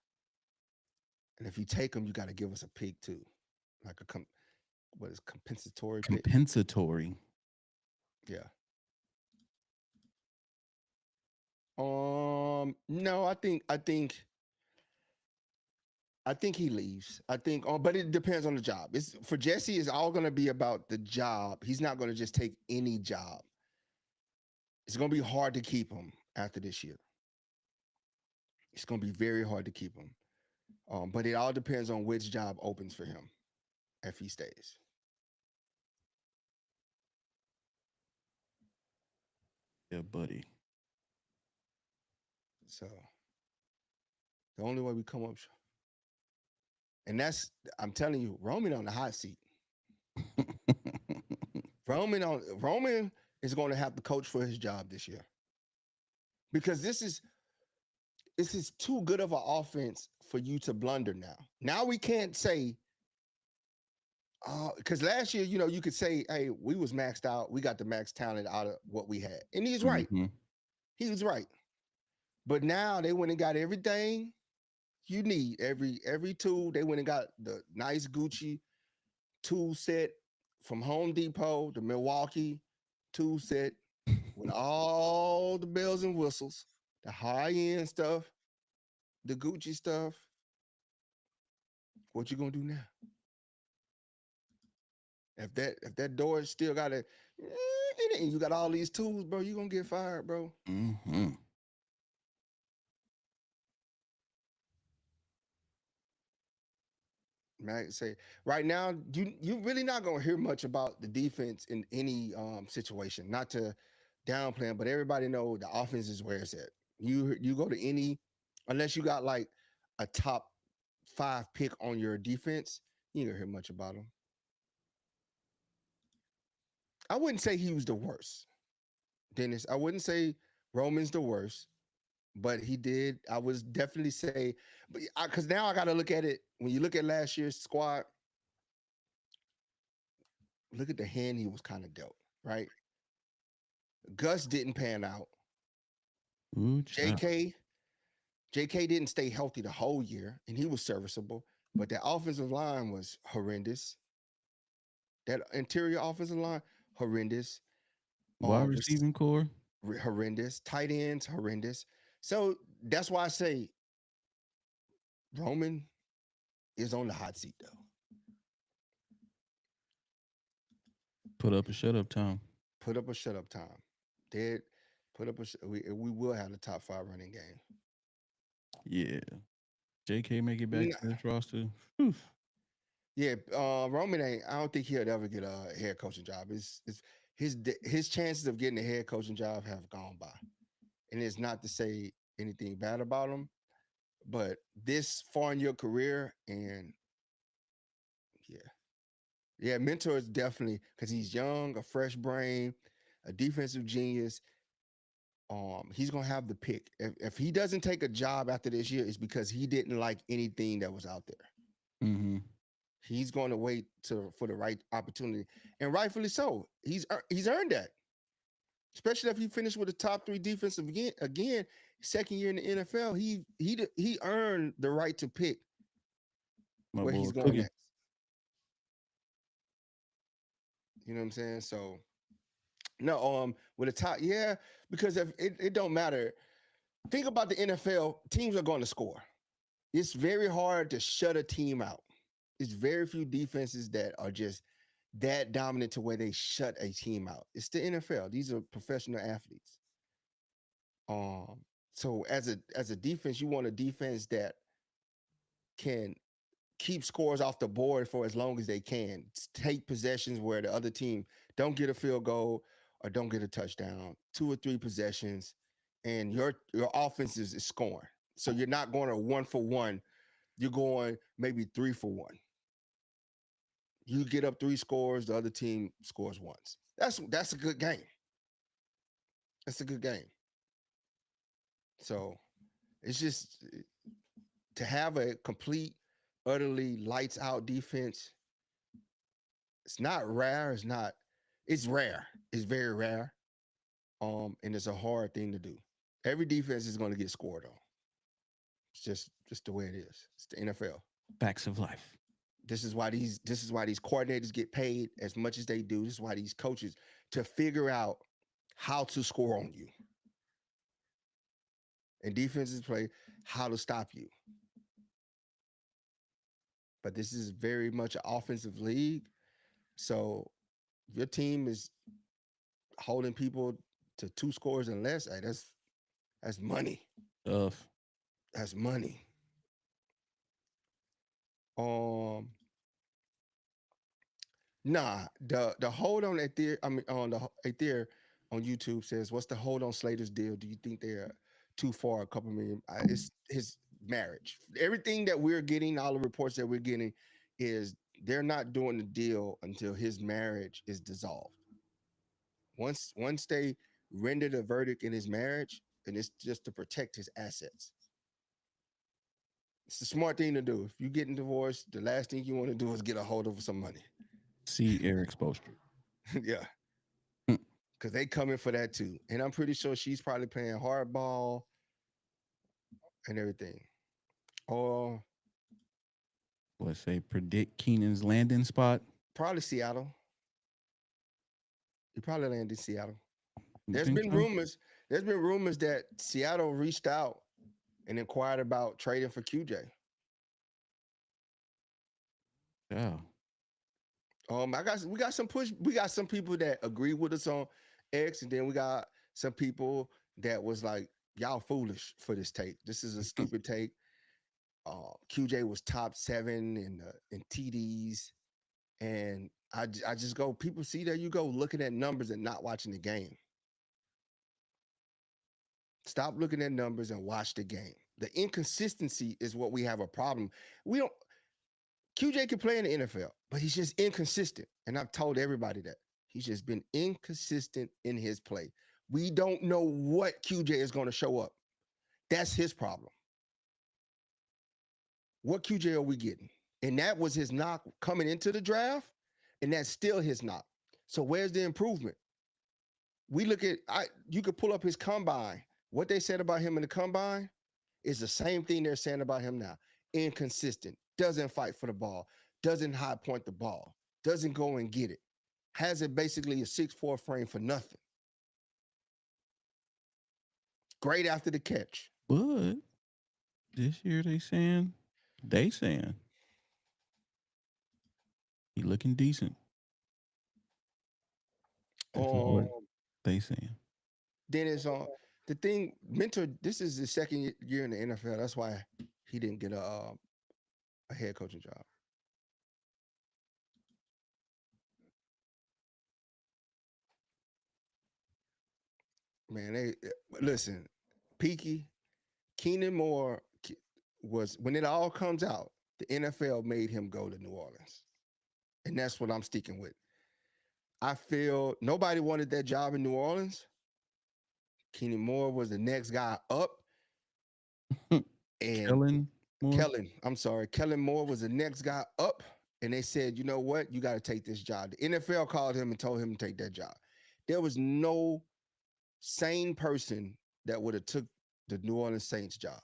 S1: and if you take him, you got to give us a pick too, like what is compensatory pick?
S2: Compensatory.
S1: Yeah. No, I think he leaves. I think, but it depends on the job. It's for Jesse. It's all going to be about the job. He's not going to just take any job. It's going to be hard to keep him after this year. It's going to be very hard to keep him. But it all depends on which job opens for him if he stays.
S2: Yeah, buddy.
S1: So the only way we come up, and I'm telling you, Roman on the hot seat. Roman is going to have to coach for his job this year because this is too good of an offense for you to blunder now. Now we can't say because last year, you could say, hey, we was maxed out. We got the max talent out of what we had. And he's right.
S2: Mm-hmm.
S1: He was right. But now they went and got everything you need. Every tool. They went and got the nice Gucci tool set from Home Depot, the Milwaukee tool set with all the bells and whistles, the high-end stuff, the Gucci stuff. What you gonna do now? If that door still got and you got all these tools, bro, you gonna get fired, bro.
S2: Mm-hmm.
S1: Man, say right now, you really not gonna hear much about the defense in any situation. Not to downplay them, but everybody know the offense is where it's at. You go to any, unless you got like a top 5 pick on your defense, you ain't gonna hear much about them. I wouldn't say he was the worst, Dennis. I wouldn't say Roman's the worst, but he did. I would definitely say, but because now I got to look at it. When you look at last year's squad, look at the hand he was kind of dealt. Right, Gus didn't pan out.
S2: Ooh,
S1: J.K. JK didn't stay healthy the whole year, and he was serviceable, but that offensive line was horrendous. That interior offensive line, horrendous.
S2: Wide
S1: Rec-
S2: receiving core.
S1: horrendous. Tight ends, horrendous. So that's why I say Roman is on the hot seat, though.
S2: Put up a shut up time.
S1: Put up a shut up time. Dead. Put up a. We will have the top 5 running game.
S2: Yeah. JK make it
S1: We
S2: back
S1: not,
S2: to this roster. Whew.
S1: yeah, Roman ain't. I don't think he'll ever get a head coaching job. It's his chances of getting a head coaching job have gone by, and it's not to say anything bad about him, but this far in your career, and yeah, yeah, mentor is definitely because he's young, a fresh brain, a defensive genius. He's gonna have the pick. If he doesn't take a job after this year, it's because he didn't like anything that was out there.
S2: Mm-hmm.
S1: He's going to wait for the right opportunity, and rightfully so. He's earned that, especially if he finished with the top 3 defensive again, second year in the NFL. He earned the right to pick
S2: My
S1: where
S2: boy
S1: he's going
S2: cooking.
S1: next. You know what I'm saying? So no, with a top, yeah, because if it don't matter. Think about the NFL. Teams are going to score. It's very hard to shut a team out. It's very few defenses that are just that dominant to where they shut a team out. It's the NFL. These are professional athletes. Um, so as a defense, you want a defense that can keep scores off the board for as long as they can. Take possessions where the other team don't get a field goal or don't get a touchdown, 2 or 3 possessions, and your offense is scoring. So you're not going to 1 for 1. You're going maybe 3 for 1. You get up 3 scores, the other team scores once. That's a good game. That's a good game. So it's just to have a complete, utterly lights out defense. It's not rare. It's rare. It's very rare. And it's a hard thing to do. Every defense is going to get scored on. It's just the way it is. It's the NFL.
S2: Facts of life.
S1: This is why these coordinators get paid as much as they do. This is why these coaches to figure out how to score on you. And defenses play how to stop you. But this is very much an offensive league. So if your team is holding people to 2 scores and less, hey, that's money.
S2: Tough.
S1: That's money. Um, nah, the hold on at there. I mean, on the at there on YouTube says, "What's the hold on Slater's deal? Do you think they're too far? A couple million? It's his marriage. Everything that we're getting, all the reports that we're getting, is they're not doing the deal until his marriage is dissolved. Once they render the verdict in his marriage, and it's just to protect his assets. It's a smart thing to do. If you're getting divorced, the last thing you want to do is get a hold of some money.
S2: See Eric Spoelstra.
S1: Yeah,
S2: Hmm.
S1: because they come in for that too. And I'm pretty sure she's probably playing hardball and everything. Or
S2: Let's say predict Keenan's landing spot.
S1: probably Seattle. He probably landed in Seattle.
S2: You
S1: There's
S2: think
S1: been
S2: so?
S1: rumors. There's been rumors that Seattle reached out and inquired about trading for QJ.
S2: Yeah.
S1: We got some push. We got some people that agree with us on X, and then we got some people that was like, "Y'all foolish for this take. This is a stupid take." QJ was top 7 in TDs, and I just go. People see there you go looking at numbers and not watching the game. Stop looking at numbers and watch the game. The inconsistency is what we have a problem. We don't. QJ can play in the NFL, but he's just inconsistent. And I've told everybody that. He's just been inconsistent in his play. We don't know what QJ is going to show up. That's his problem. What QJ are we getting? And that was his knock coming into the draft, and that's still his knock. So where's the improvement? We look at you could pull up his combine. What they said about him in the combine, It's the same thing they're saying about him now. Inconsistent, doesn't fight for the ball, doesn't high point the ball, doesn't go and get it, has it basically a 6'4" frame for nothing. Great after the catch.
S2: But this year they saying he looking decent. That's what
S1: Um,
S2: they saying.
S1: then it's on the thing. Mentor. This is his second year in the NFL. That's why he didn't get a head coaching job. Man, they listen. Peaky Keenan Moore was when it all comes out. The NFL made him go to New Orleans, and that's what I'm sticking with. I feel nobody wanted that job in New Orleans. Keenan Moore was the next guy up, and
S2: Kellen Moore.
S1: Kellen Moore was the next guy up, and they said, you know what, you got to take this job. The NFL called him and told him to take that job. There was no sane person that would have took the New Orleans Saints job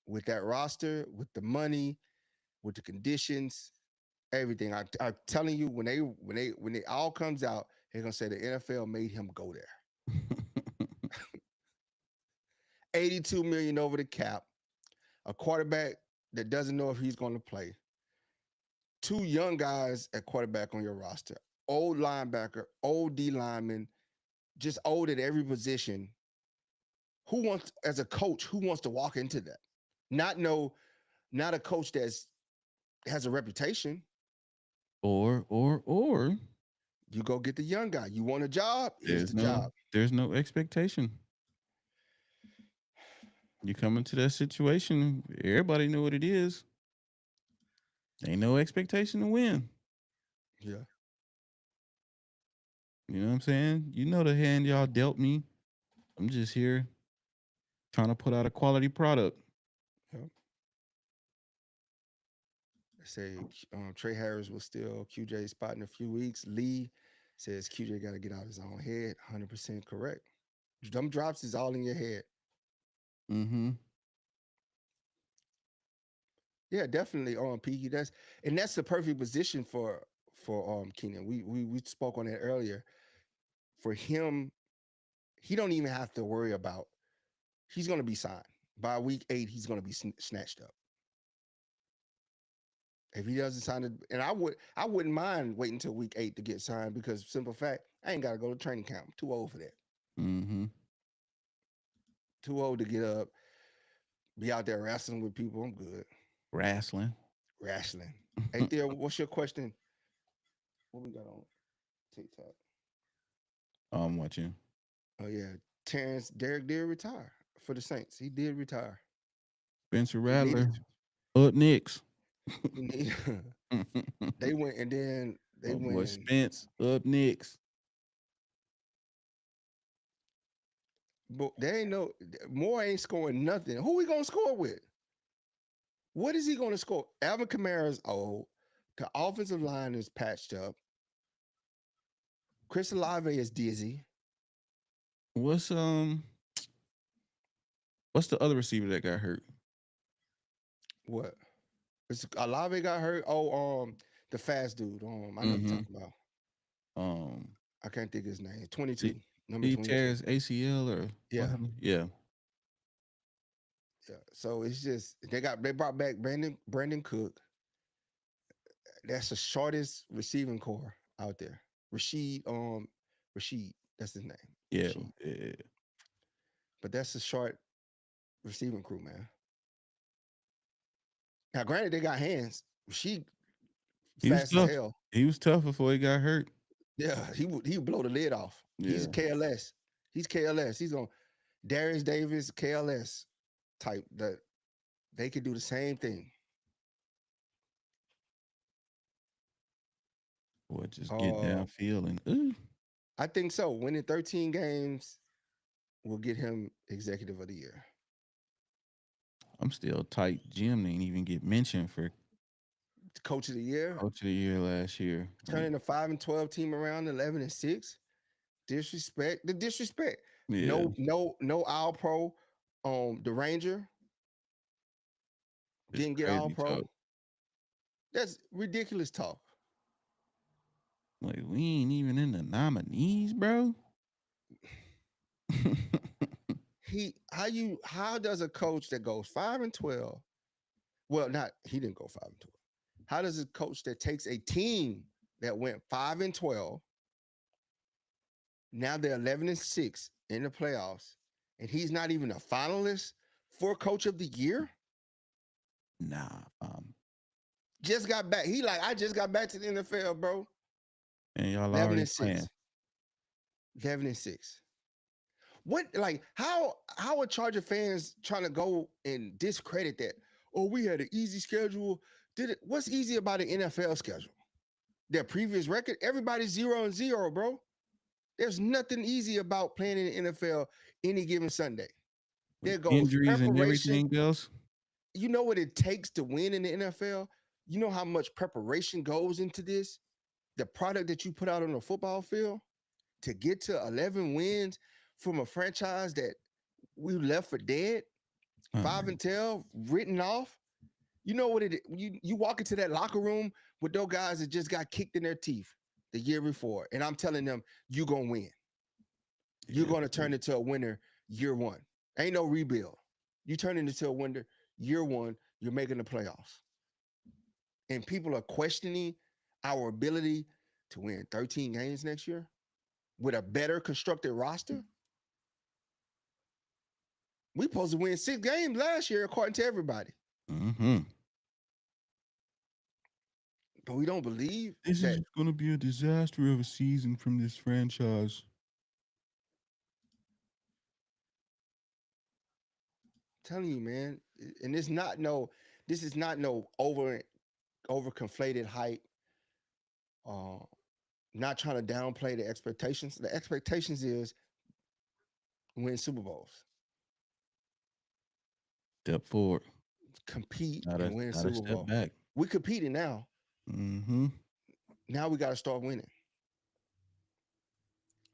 S1: with that roster, with the money, with the conditions, everything. I'm telling you, when it all comes out, they're gonna say the NFL made him go there. 82 million over the cap, a quarterback that doesn't know if he's going to play, two young guys at quarterback on your roster, old linebacker, old D lineman, just old at every position. Who wants, as a coach, who wants to walk into that? Not no, not a coach that's has a reputation.
S2: or
S1: You go get the young guy. You want a job? Here's the job.
S2: there's no expectation. You come into that situation, everybody know what it is. Ain't no expectation to win.
S1: Yeah.
S2: You know what I'm saying? You know the hand y'all dealt me. I'm just here trying to put out a quality product.
S1: Yeah. They say Trey Harris will steal QJ's spot in a few weeks. Lee says QJ got to get out his own head. 100% correct. Them drops is all in your head.
S2: Mm-hmm.
S1: Yeah, definitely on Peaky. That's the perfect position for Keenan. We spoke on that earlier. For him, he don't even have to worry about. He's going to be signed by week 8. He's going to be snatched up. If he doesn't sign it, and I wouldn't mind waiting until week 8 to get signed because simple fact, I ain't got to go to training camp. I'm too old for that.
S2: Mm-hmm.
S1: Too old to get up, be out there wrestling with people. I'm good.
S2: Wrestling.
S1: Wrestling. Hey, Theo, what's your question? What we got on TikTok?
S2: I'm watching.
S1: Oh yeah, Derek did retire for the Saints. He did retire.
S2: Spencer
S1: He needed.
S2: Rattler. Up next.
S1: He need, they went and then they
S2: Oh
S1: went
S2: boy,
S1: and
S2: Spence up next.
S1: but they ain't no Moore ain't scoring nothing. Who we gonna score with? What is he gonna score? Alvin Kamara's old. The offensive line is patched up. Chris Olave is dizzy.
S2: What's what's the other receiver that got hurt?
S1: What? Olave got hurt. Oh, the fast dude. I know what you're
S2: Mm-hmm.
S1: talking about.
S2: Um,
S1: I can't think of his name.
S2: did
S1: 22, number
S2: he
S1: 22.
S2: tears ACL or what
S1: Yeah,
S2: happened? Yeah.
S1: yeah. So it's just they brought back Brandon Cook. That's the shortest receiving core out there. Rashid, that's his name.
S2: Yeah.
S1: Rashid.
S2: Yeah.
S1: But that's a short receiving crew, man. Now, granted, they got hands. Rashid
S2: He was
S1: fast as
S2: tough.
S1: hell.
S2: He was tough before he got hurt.
S1: Yeah, he would blow the lid off. He's
S2: Yeah.
S1: KLS. He's KLS. He's on Darius Davis KLS type. That they could do the same thing.
S2: Boy, just get
S1: Uh,
S2: downfield and ooh.
S1: I think so. Winning 13 games will get him executive of the year.
S2: I'm still tight. Jim didn't even get mentioned for
S1: Coach of the year,
S2: coach of the year last year. Like,
S1: turning a 5-12 team around 11-6. Disrespect. The disrespect.
S2: yeah.
S1: No All Pro. The Ranger.
S2: It's
S1: Didn't get all
S2: crazy talk.
S1: pro. That's ridiculous talk.
S2: Like we ain't even in the nominees, bro.
S1: How does a coach that goes 5-12, well, not he didn't go 5-12. How does a coach that takes a team that went 5-12, now they're 11-6 in the playoffs, and he's not even a finalist for coach of the year?
S2: Nah,
S1: Just got back. He like, I just got back to the NFL, bro.
S2: and y'all
S1: 11
S2: already
S1: and
S2: playing.
S1: 6. 11 and 6. What, like, how are Charger fans trying to go and discredit that? Oh, we had an easy schedule. What's easy about an NFL schedule? Their previous record? Everybody's 0-0, bro. There's nothing easy about playing in the NFL any given Sunday.
S2: With
S1: There goes
S2: injuries and
S1: preparation.
S2: everything else.
S1: You know what it takes to win in the NFL? You know how much preparation goes into this? The product that you put out on the football field to get to 11 wins from a franchise that we left for dead, 5-12, written off. You know what it? You walk into that locker room with those guys that just got kicked in their teeth the year before, and I'm telling them you're gonna win. You're gonna turn into a winner year one. Ain't no rebuild. You turn into a winner year one. You're making the playoffs, and people are questioning our ability to win 13 games next year with a better constructed roster. We supposed to win 6 games last year, according to everybody.
S2: Mm-hmm.
S1: But we don't believe
S2: This
S1: that.
S2: is going to be a disaster of a season from this franchise.
S1: I'm telling you, man, and this is not no over conflated hype. Uh, Not trying to downplay the expectations. The expectations is win Super Bowls,
S2: Step forward.
S1: compete,
S2: Gotta
S1: and win
S2: gotta
S1: Super
S2: step
S1: Bowl.
S2: back.
S1: We competing now.
S2: Mm-hmm.
S1: Now we got to start winning.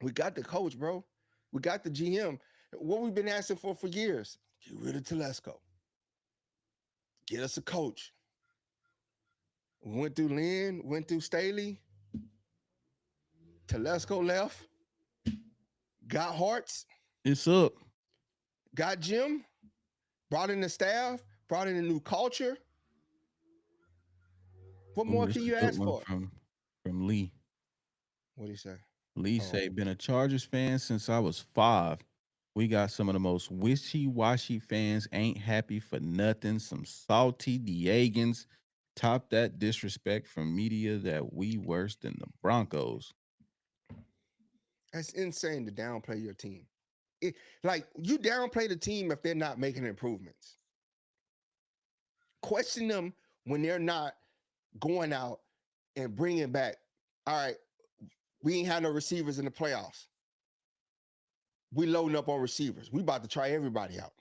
S1: We got the coach, bro. We got the GM. What we've been asking for years. Get rid of Telesco. Get us a coach. We went through Lynn, went through Staley. Telesco left. Got Hartz.
S2: It's up.
S1: Got Jim. Brought in the staff. Brought in a new culture. What more
S2: It's
S1: can
S2: a
S1: you
S2: good
S1: ask
S2: one
S1: for?
S2: from Lee.
S1: What do you say?
S2: Lee say, been a Chargers fan since I was 5. We got some of the most wishy-washy fans, ain't happy for nothing. Some salty Diegans. Top that disrespect from media that we worse than the Broncos.
S1: That's insane to downplay your team. Like, you downplay the team if they're not making improvements. Question them when they're not going out and bringing back. All right, we ain't had no receivers in the playoffs. We loading up on receivers. We about to try everybody out.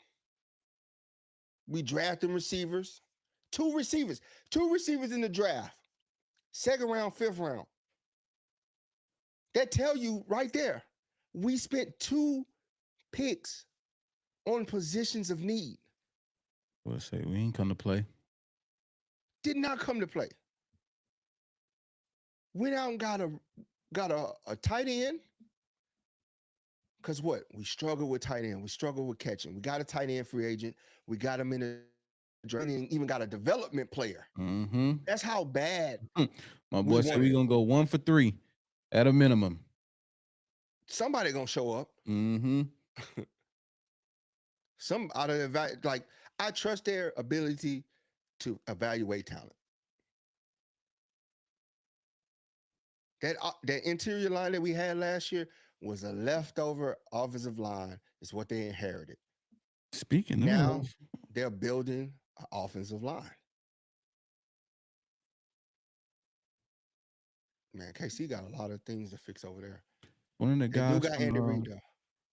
S1: We drafting receivers. 2 receivers. 2 receivers in the draft. 2nd round, 5th round. That tell you right there. We spent 2 picks on positions of need.
S2: We'll say we ain't come to play.
S1: Did not come to play. Went out and got a tight end. Because what? We struggle with tight end. We struggle with catching. We got a tight end free agent. We got him in a draft. Even got a development player.
S2: Mm-hmm.
S1: That's how bad.
S2: My boy said we're going to go 1 for 3 at a minimum.
S1: Somebody going to show up.
S2: Mm-hmm.
S1: Some out of like, I trust their ability to evaluate talent. That interior line that we had last year was a leftover offensive line. Is what they inherited.
S2: Speaking
S1: Now
S2: of,
S1: they're building an offensive line. Man, KC got a lot of things to fix over there.
S2: one of the
S1: They
S2: guys
S1: do got
S2: from
S1: Andy Reid though.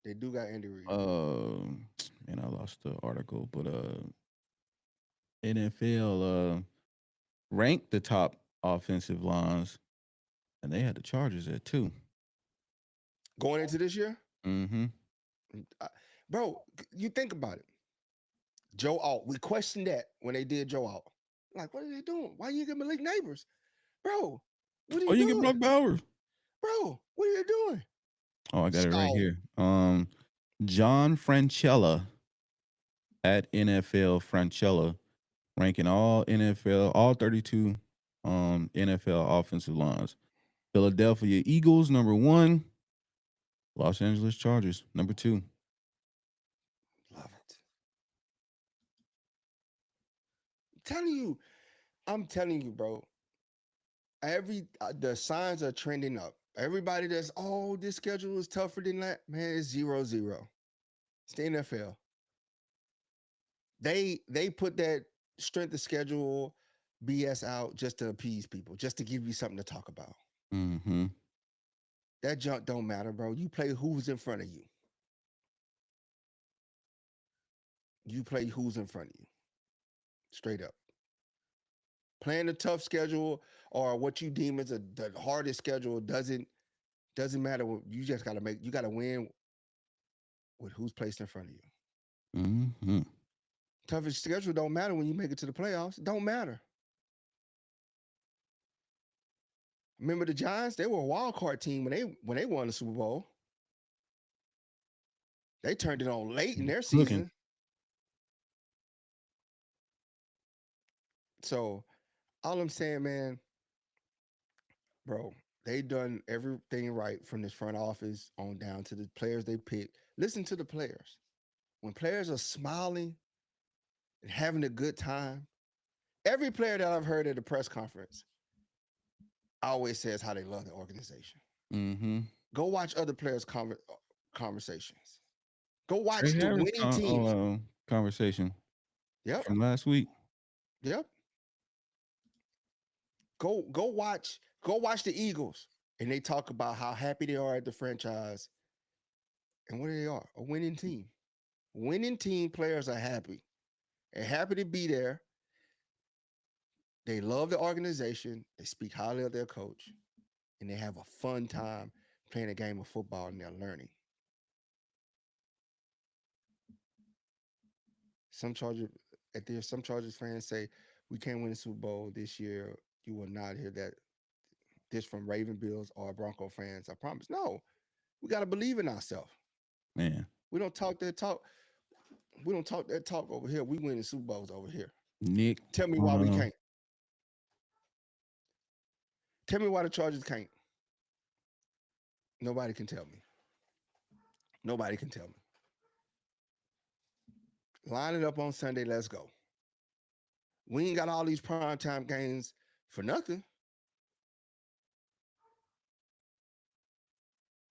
S1: They do got Andy Reid.
S2: man, I lost the article, but NFL ranked the top offensive lines, and they had the Chargers at 2.
S1: Going into this year,
S2: Mm-hmm.
S1: bro, you think about it. Joe Alt. We questioned that when they did Joe Alt. Like, what are they doing? Why you get Malik Neighbors? Bro, what are
S2: Oh,
S1: you
S2: you get Brock
S1: doing?
S2: Bowers.
S1: Bro, what are you doing?
S2: Oh, I got it right
S1: Oh,
S2: here. John Franchella at NFL Franchella, ranking all NFL, all 32 NFL offensive lines. Philadelphia Eagles, number 1. Los Angeles Chargers, number 2.
S1: love it. I'm telling you, bro. The signs are trending up. Everybody that's this schedule is tougher than that, man. It's 0-0. It's the NFL. They put that strength of schedule BS out just to appease people, just to give you something to talk about.
S2: Mm-hmm.
S1: That junk don't matter, bro. You play who's in front of you. You play who's in front of you. Straight up. Playing a tough schedule or what you deem as the hardest schedule doesn't matter. You just gotta win with who's placed in front of you.
S2: Mm-hmm.
S1: Toughest schedule don't matter when you make it to the playoffs. It don't matter. Remember the Giants? They were a wild card team when they won the Super Bowl. They turned it on late in their
S2: Looking.
S1: season. So all I'm saying, man, bro, they done everything right from this front office on down to the players they pick. Listen to the players. When players are smiling and having a good time, every player that I've heard at the press conference always says how they love the organization.
S2: Mm-hmm.
S1: Go watch other players' conversations. Go
S2: Trey
S1: watch the
S2: Harris
S1: winning teams.
S2: conversation
S1: Yep,
S2: from last week.
S1: yep. Go watch the Eagles, and they talk about how happy they are at the franchise and what they are, a winning team. Winning team players are happy. They're happy to be there. They love the organization. They speak highly of their coach, and they have a fun time playing a game of football and they're learning. Some Chargers some Chargers fans say we can't win the Super Bowl this year. You will not hear that this from Raven Bills or Bronco fans. I promise. No, we got to believe in ourselves.
S2: Man,
S1: We don't talk that talk. We don't talk that talk over here. We win the Super Bowls over here.
S2: Nick.
S1: Tell me why we can't. Tell me why the Chargers can't. Nobody can tell me. Nobody can tell me. Line it up on Sunday. Let's go. We ain't got all these primetime games for nothing.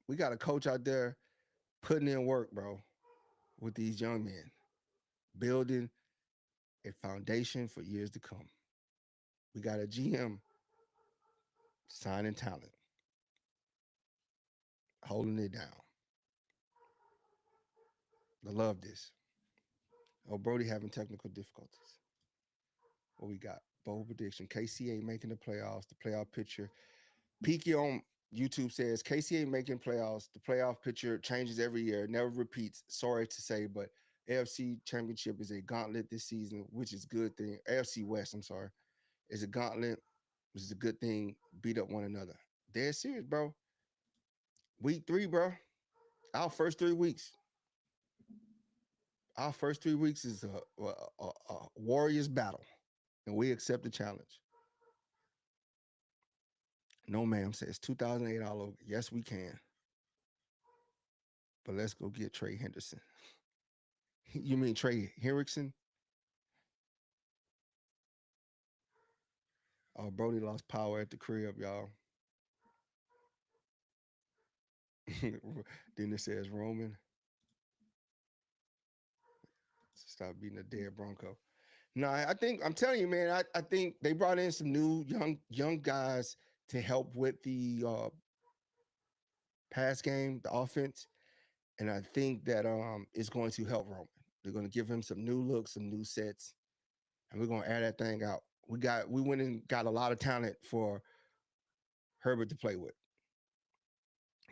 S1: We got a coach out there putting in work, bro, with these young men, building a foundation for years to come. We got a GM signing talent, holding it down. I love this. Oh, Brody having technical difficulties. What we got? Bold prediction. KCA making the playoffs. The playoff picture. Peaky on YouTube says KCA making playoffs. The playoff picture changes every year, never repeats. Sorry to say, but AFC Championship is a gauntlet this season, which is a good thing. AFC West, I'm sorry, is a gauntlet, which is a good thing. Beat up one another. Dead serious, bro. Week 3, bro. Our first 3 weeks. Our first 3 weeks is a Warriors battle, and we accept the challenge. No, ma'am, says 2008 all over. Yes, we can. But let's go get Trey Henderson. You mean Trey Hendrickson? Oh, Brody lost power at the crib, y'all. Then it says Roman. Stop beating a dead Bronco. No, I think I'm telling you, man. I think they brought in some new young guys to help with the pass game, the offense, and I think that it's going to help Roman. They're going to give him some new looks, some new sets, and we're going to air that thing out. We went and got a lot of talent for Herbert to play with.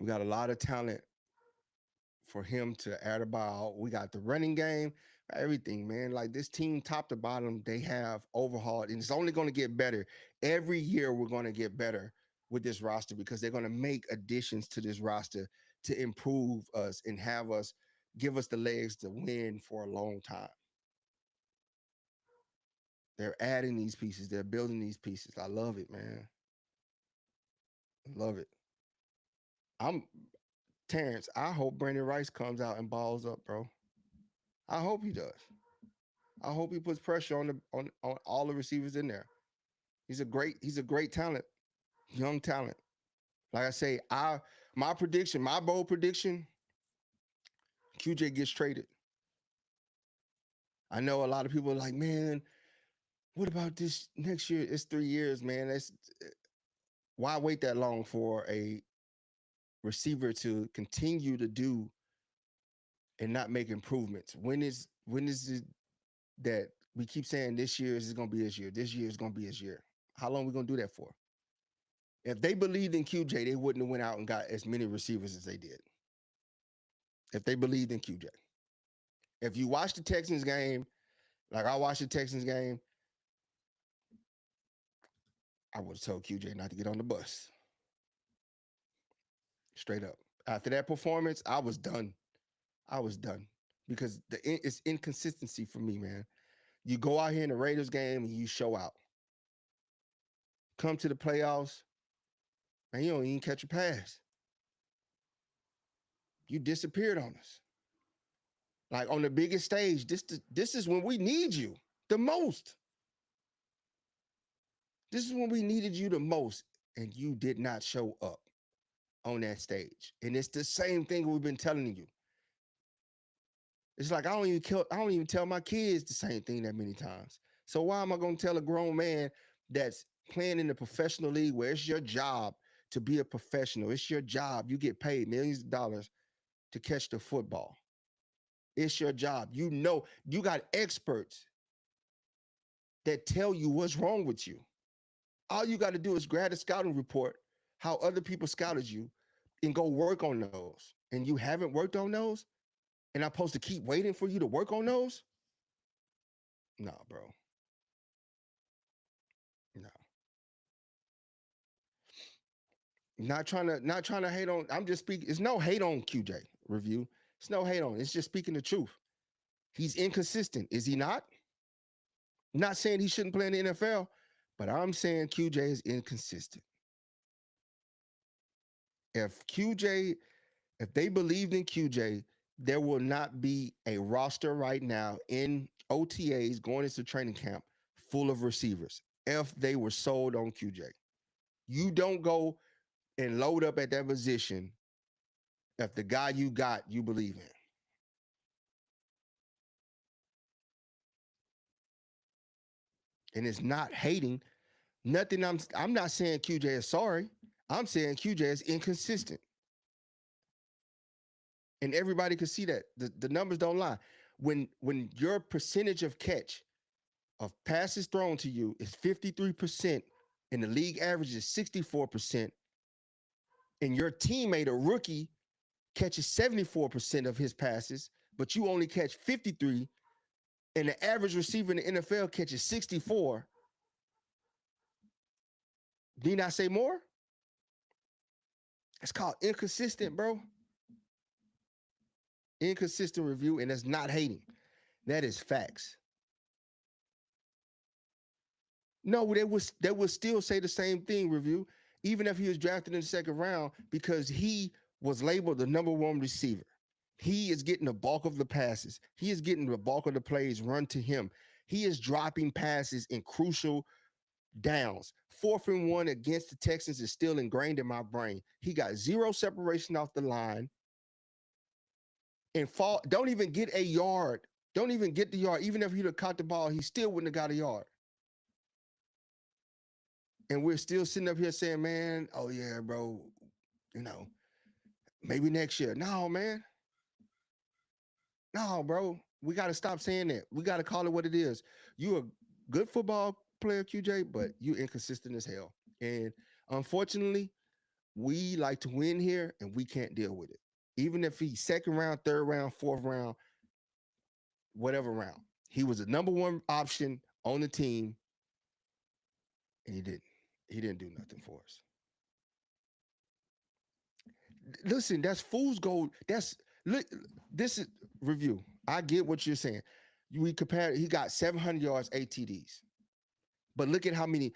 S1: We got a lot of talent for him to air the ball. We got the running game. everything, man. Like this team, top to bottom, they have overhauled, and it's only going to get better. Every year, we're going to get better with this roster because they're going to make additions to this roster to improve us and have us give us the legs to win for a long time. They're adding these pieces, they're building these pieces. I love it, man. I love it. I'm Terrence. I hope Brandon Rice comes out and balls up, bro. I hope he does. I hope he puts pressure on on all the receivers in there. He's a great talent, young talent. Like I say, my prediction, my bold prediction, QJ gets traded. I know a lot of people are like, man, what about this next year? It's 3 years, man. That's why wait that long for a receiver to continue to do and not make improvements? When is it that we keep saying this year is going to be his year? This year is going to be his year. How long are we going to do that for? If they believed in QJ, they wouldn't have went out and got as many receivers as they did. If they believed in QJ. If you watch the Texans game, like I watched the Texans game, I would have told QJ not to get on the bus. Straight up. After that performance, I was done. I was done because it's inconsistency for me, man. You go out here in the Raiders game and you show out. Come to the playoffs, and you don't even catch a pass. You disappeared on us. Like on the biggest stage, this is when we need you the most. This is when we needed you the most, and you did not show up on that stage. And it's the same thing we've been telling you. It's like I don't even tell my kids the same thing that many times. So why am I going to tell a grown man that's playing in the professional league where it's your job to be a professional? It's your job. You get paid millions of dollars to catch the football. It's your job. You know, you got experts that tell you what's wrong with you. All you got to do is grab a scouting report, how other people scouted you, and go work on those. And you haven't worked on those, and I'm supposed to keep waiting for you to work on those? No, bro. No. Not trying to hate on. I'm just speaking. It's no hate on QJ review. It's no hate on. It's just speaking the truth. He's inconsistent, is he not? Not saying he shouldn't play in the NFL, but I'm saying QJ is inconsistent. If QJ, if they believed in QJ, there will not be a roster right now in OTAs going into training camp full of receivers if they were sold on QJ. You don't go and load up at that position if the guy you got you believe in. And it's not hating. Nothing. I'm not saying QJ is sorry. I'm saying QJ is inconsistent. And everybody could see that. The numbers don't lie. When your percentage of catch of passes thrown to you is 53% and the league average is 64%, and your teammate, a rookie, catches 74% of his passes, but you only catch 53, and the average receiver in the NFL catches 64, need I say more? It's called inconsistent, bro. Inconsistent review, and that's not hating. That is facts. No, they would still say the same thing, review, even if he was drafted in the second round, because he was labeled the number one receiver. He is getting the bulk of the passes. He is getting the bulk of the plays run to him. He is dropping passes in crucial downs. 4th and 1 against the Texans is still ingrained in my brain. He got zero separation off the line and fall. Don't even get a yard. Don't even get the yard. Even if he'd have caught the ball, he still wouldn't have got a yard. And we're still sitting up here saying, man, oh yeah, bro, you know, maybe next year. No, man. No, bro. We got to stop saying that. We got to call it what it is. You a good football player, QJ, but you inconsistent as hell. And unfortunately, we like to win here and we can't deal with it. Even if he's second round, third round, fourth round, whatever round. He was the number one option on the team, and he didn't. He didn't do nothing for us. Listen, that's fool's gold. That's look. This is review. I get what you're saying. We compare. He got 700 yards, ATDs, but look at how many.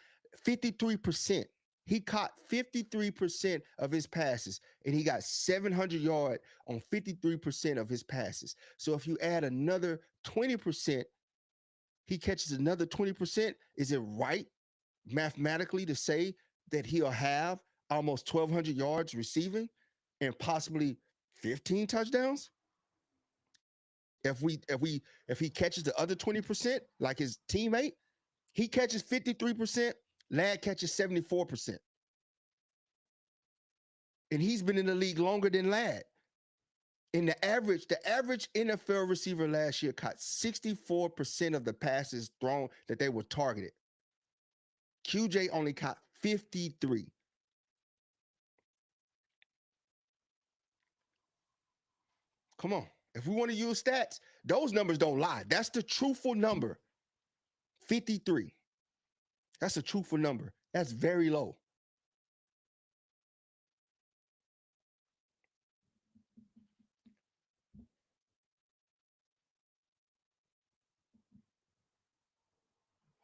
S1: 53%. He caught 53% of his passes, and he got 700 yards on 53% of his passes. So if you add another 20%, he catches another 20%. Is it right mathematically to say that he'll have almost 1,200 yards receiving and possibly 15 touchdowns if he catches the other 20% like his teammate? He catches 53%, Ladd catches 74%. And he's been in the league longer than Ladd. In the average NFL receiver last year caught 64% of the passes thrown that they were targeted. QJ only caught 53. Come on. If we want to use stats, those numbers don't lie. That's the truthful number. 53. That's a truthful number. That's very low.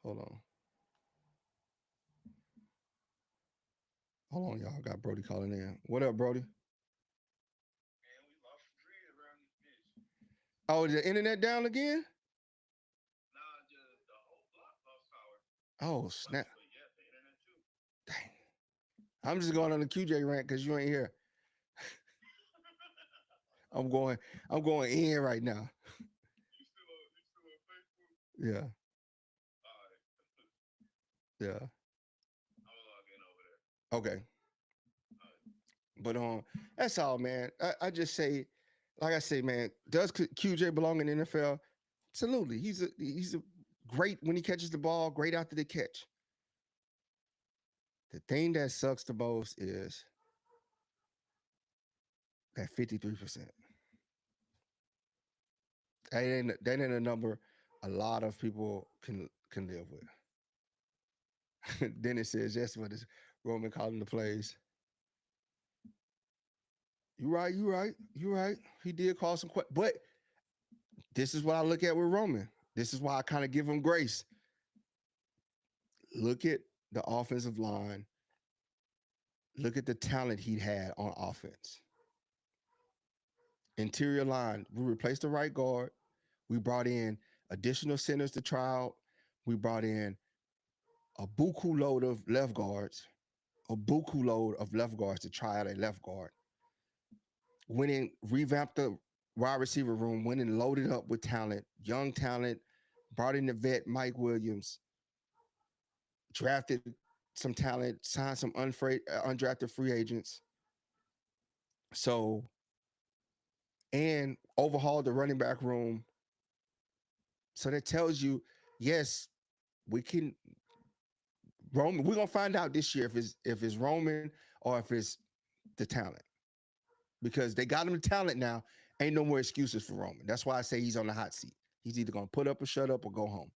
S1: Hold on. Hold on, y'all. Got Brody calling in. What up, Brody? Oh, is the internet down again? Oh, snap. Dang. I'm just going on the QJ rant because you ain't here. I'm going in right now. Yeah. Yeah. Okay. But that's all, man. I just say, like I say, man, does QJ belong in the NFL? Absolutely. He's a great when he catches the ball, great after the catch. The thing that sucks the most is that 53%. That ain't a number a lot of people can live with. Then it says, yes, what is Roman calling the plays? You right, you right, you right. He did call some questions, but this is what I look at with Roman. This is why I kind of give him grace. Look at the offensive line. Look at the talent he had on offense. Interior line, we replaced the right guard. We brought in additional centers to try out. We brought in a buku load of left guards, to try out a left guard. Went in, revamped the wide receiver room, went and loaded up with talent, young talent, brought in the vet Mike Williams, drafted some talent, signed some undrafted free agents. So, and overhauled the running back room. So that tells you, yes, we can Roman. We're gonna find out this year if it's Roman or if it's the talent. Because they got him the talent now. Ain't no more excuses for Roman. That's why I say he's on the hot seat. He's either gonna put up or shut up or go home.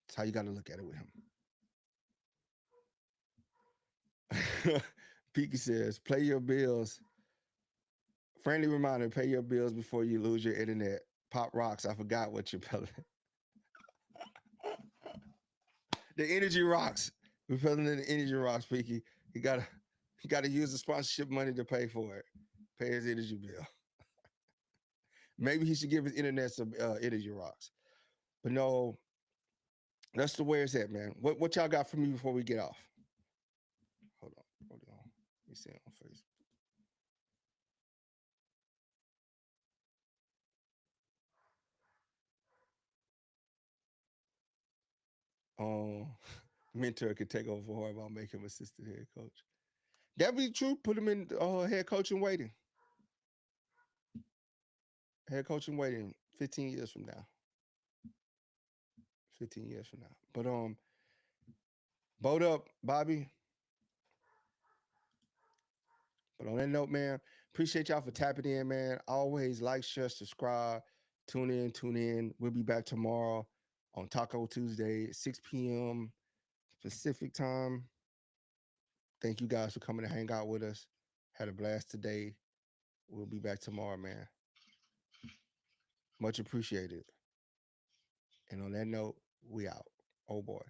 S1: That's how you got to look at it with him. Peaky says, "Play your bills." Friendly reminder: pay your bills before you lose your internet. Pop rocks. I forgot what you're peddling. The energy rocks. We're peddling the energy rocks, Peaky. You gotta use the sponsorship money to pay for it. Pay his energy bill. Maybe he should give his internet some energy rocks. But no, that's the way it's at, man. What y'all got for me before we get off? Hold on. Let me see it on Facebook. Mentor could take over for Harbaugh, make him assistant head coach. That be true. Put him in head coach in waiting. Head coach in waiting 15 years from now. 15 years from now. But boat up, Bobby. But on that note, man, appreciate y'all for tapping in, man. Always like, share, subscribe, Tune in, tune in. We'll be back tomorrow on Taco Tuesday, 6 p.m. Pacific time. Thank you guys for coming to hang out with us. Had a blast today. We'll be back tomorrow, man. Much appreciated. And on that note, we out. Oh boy.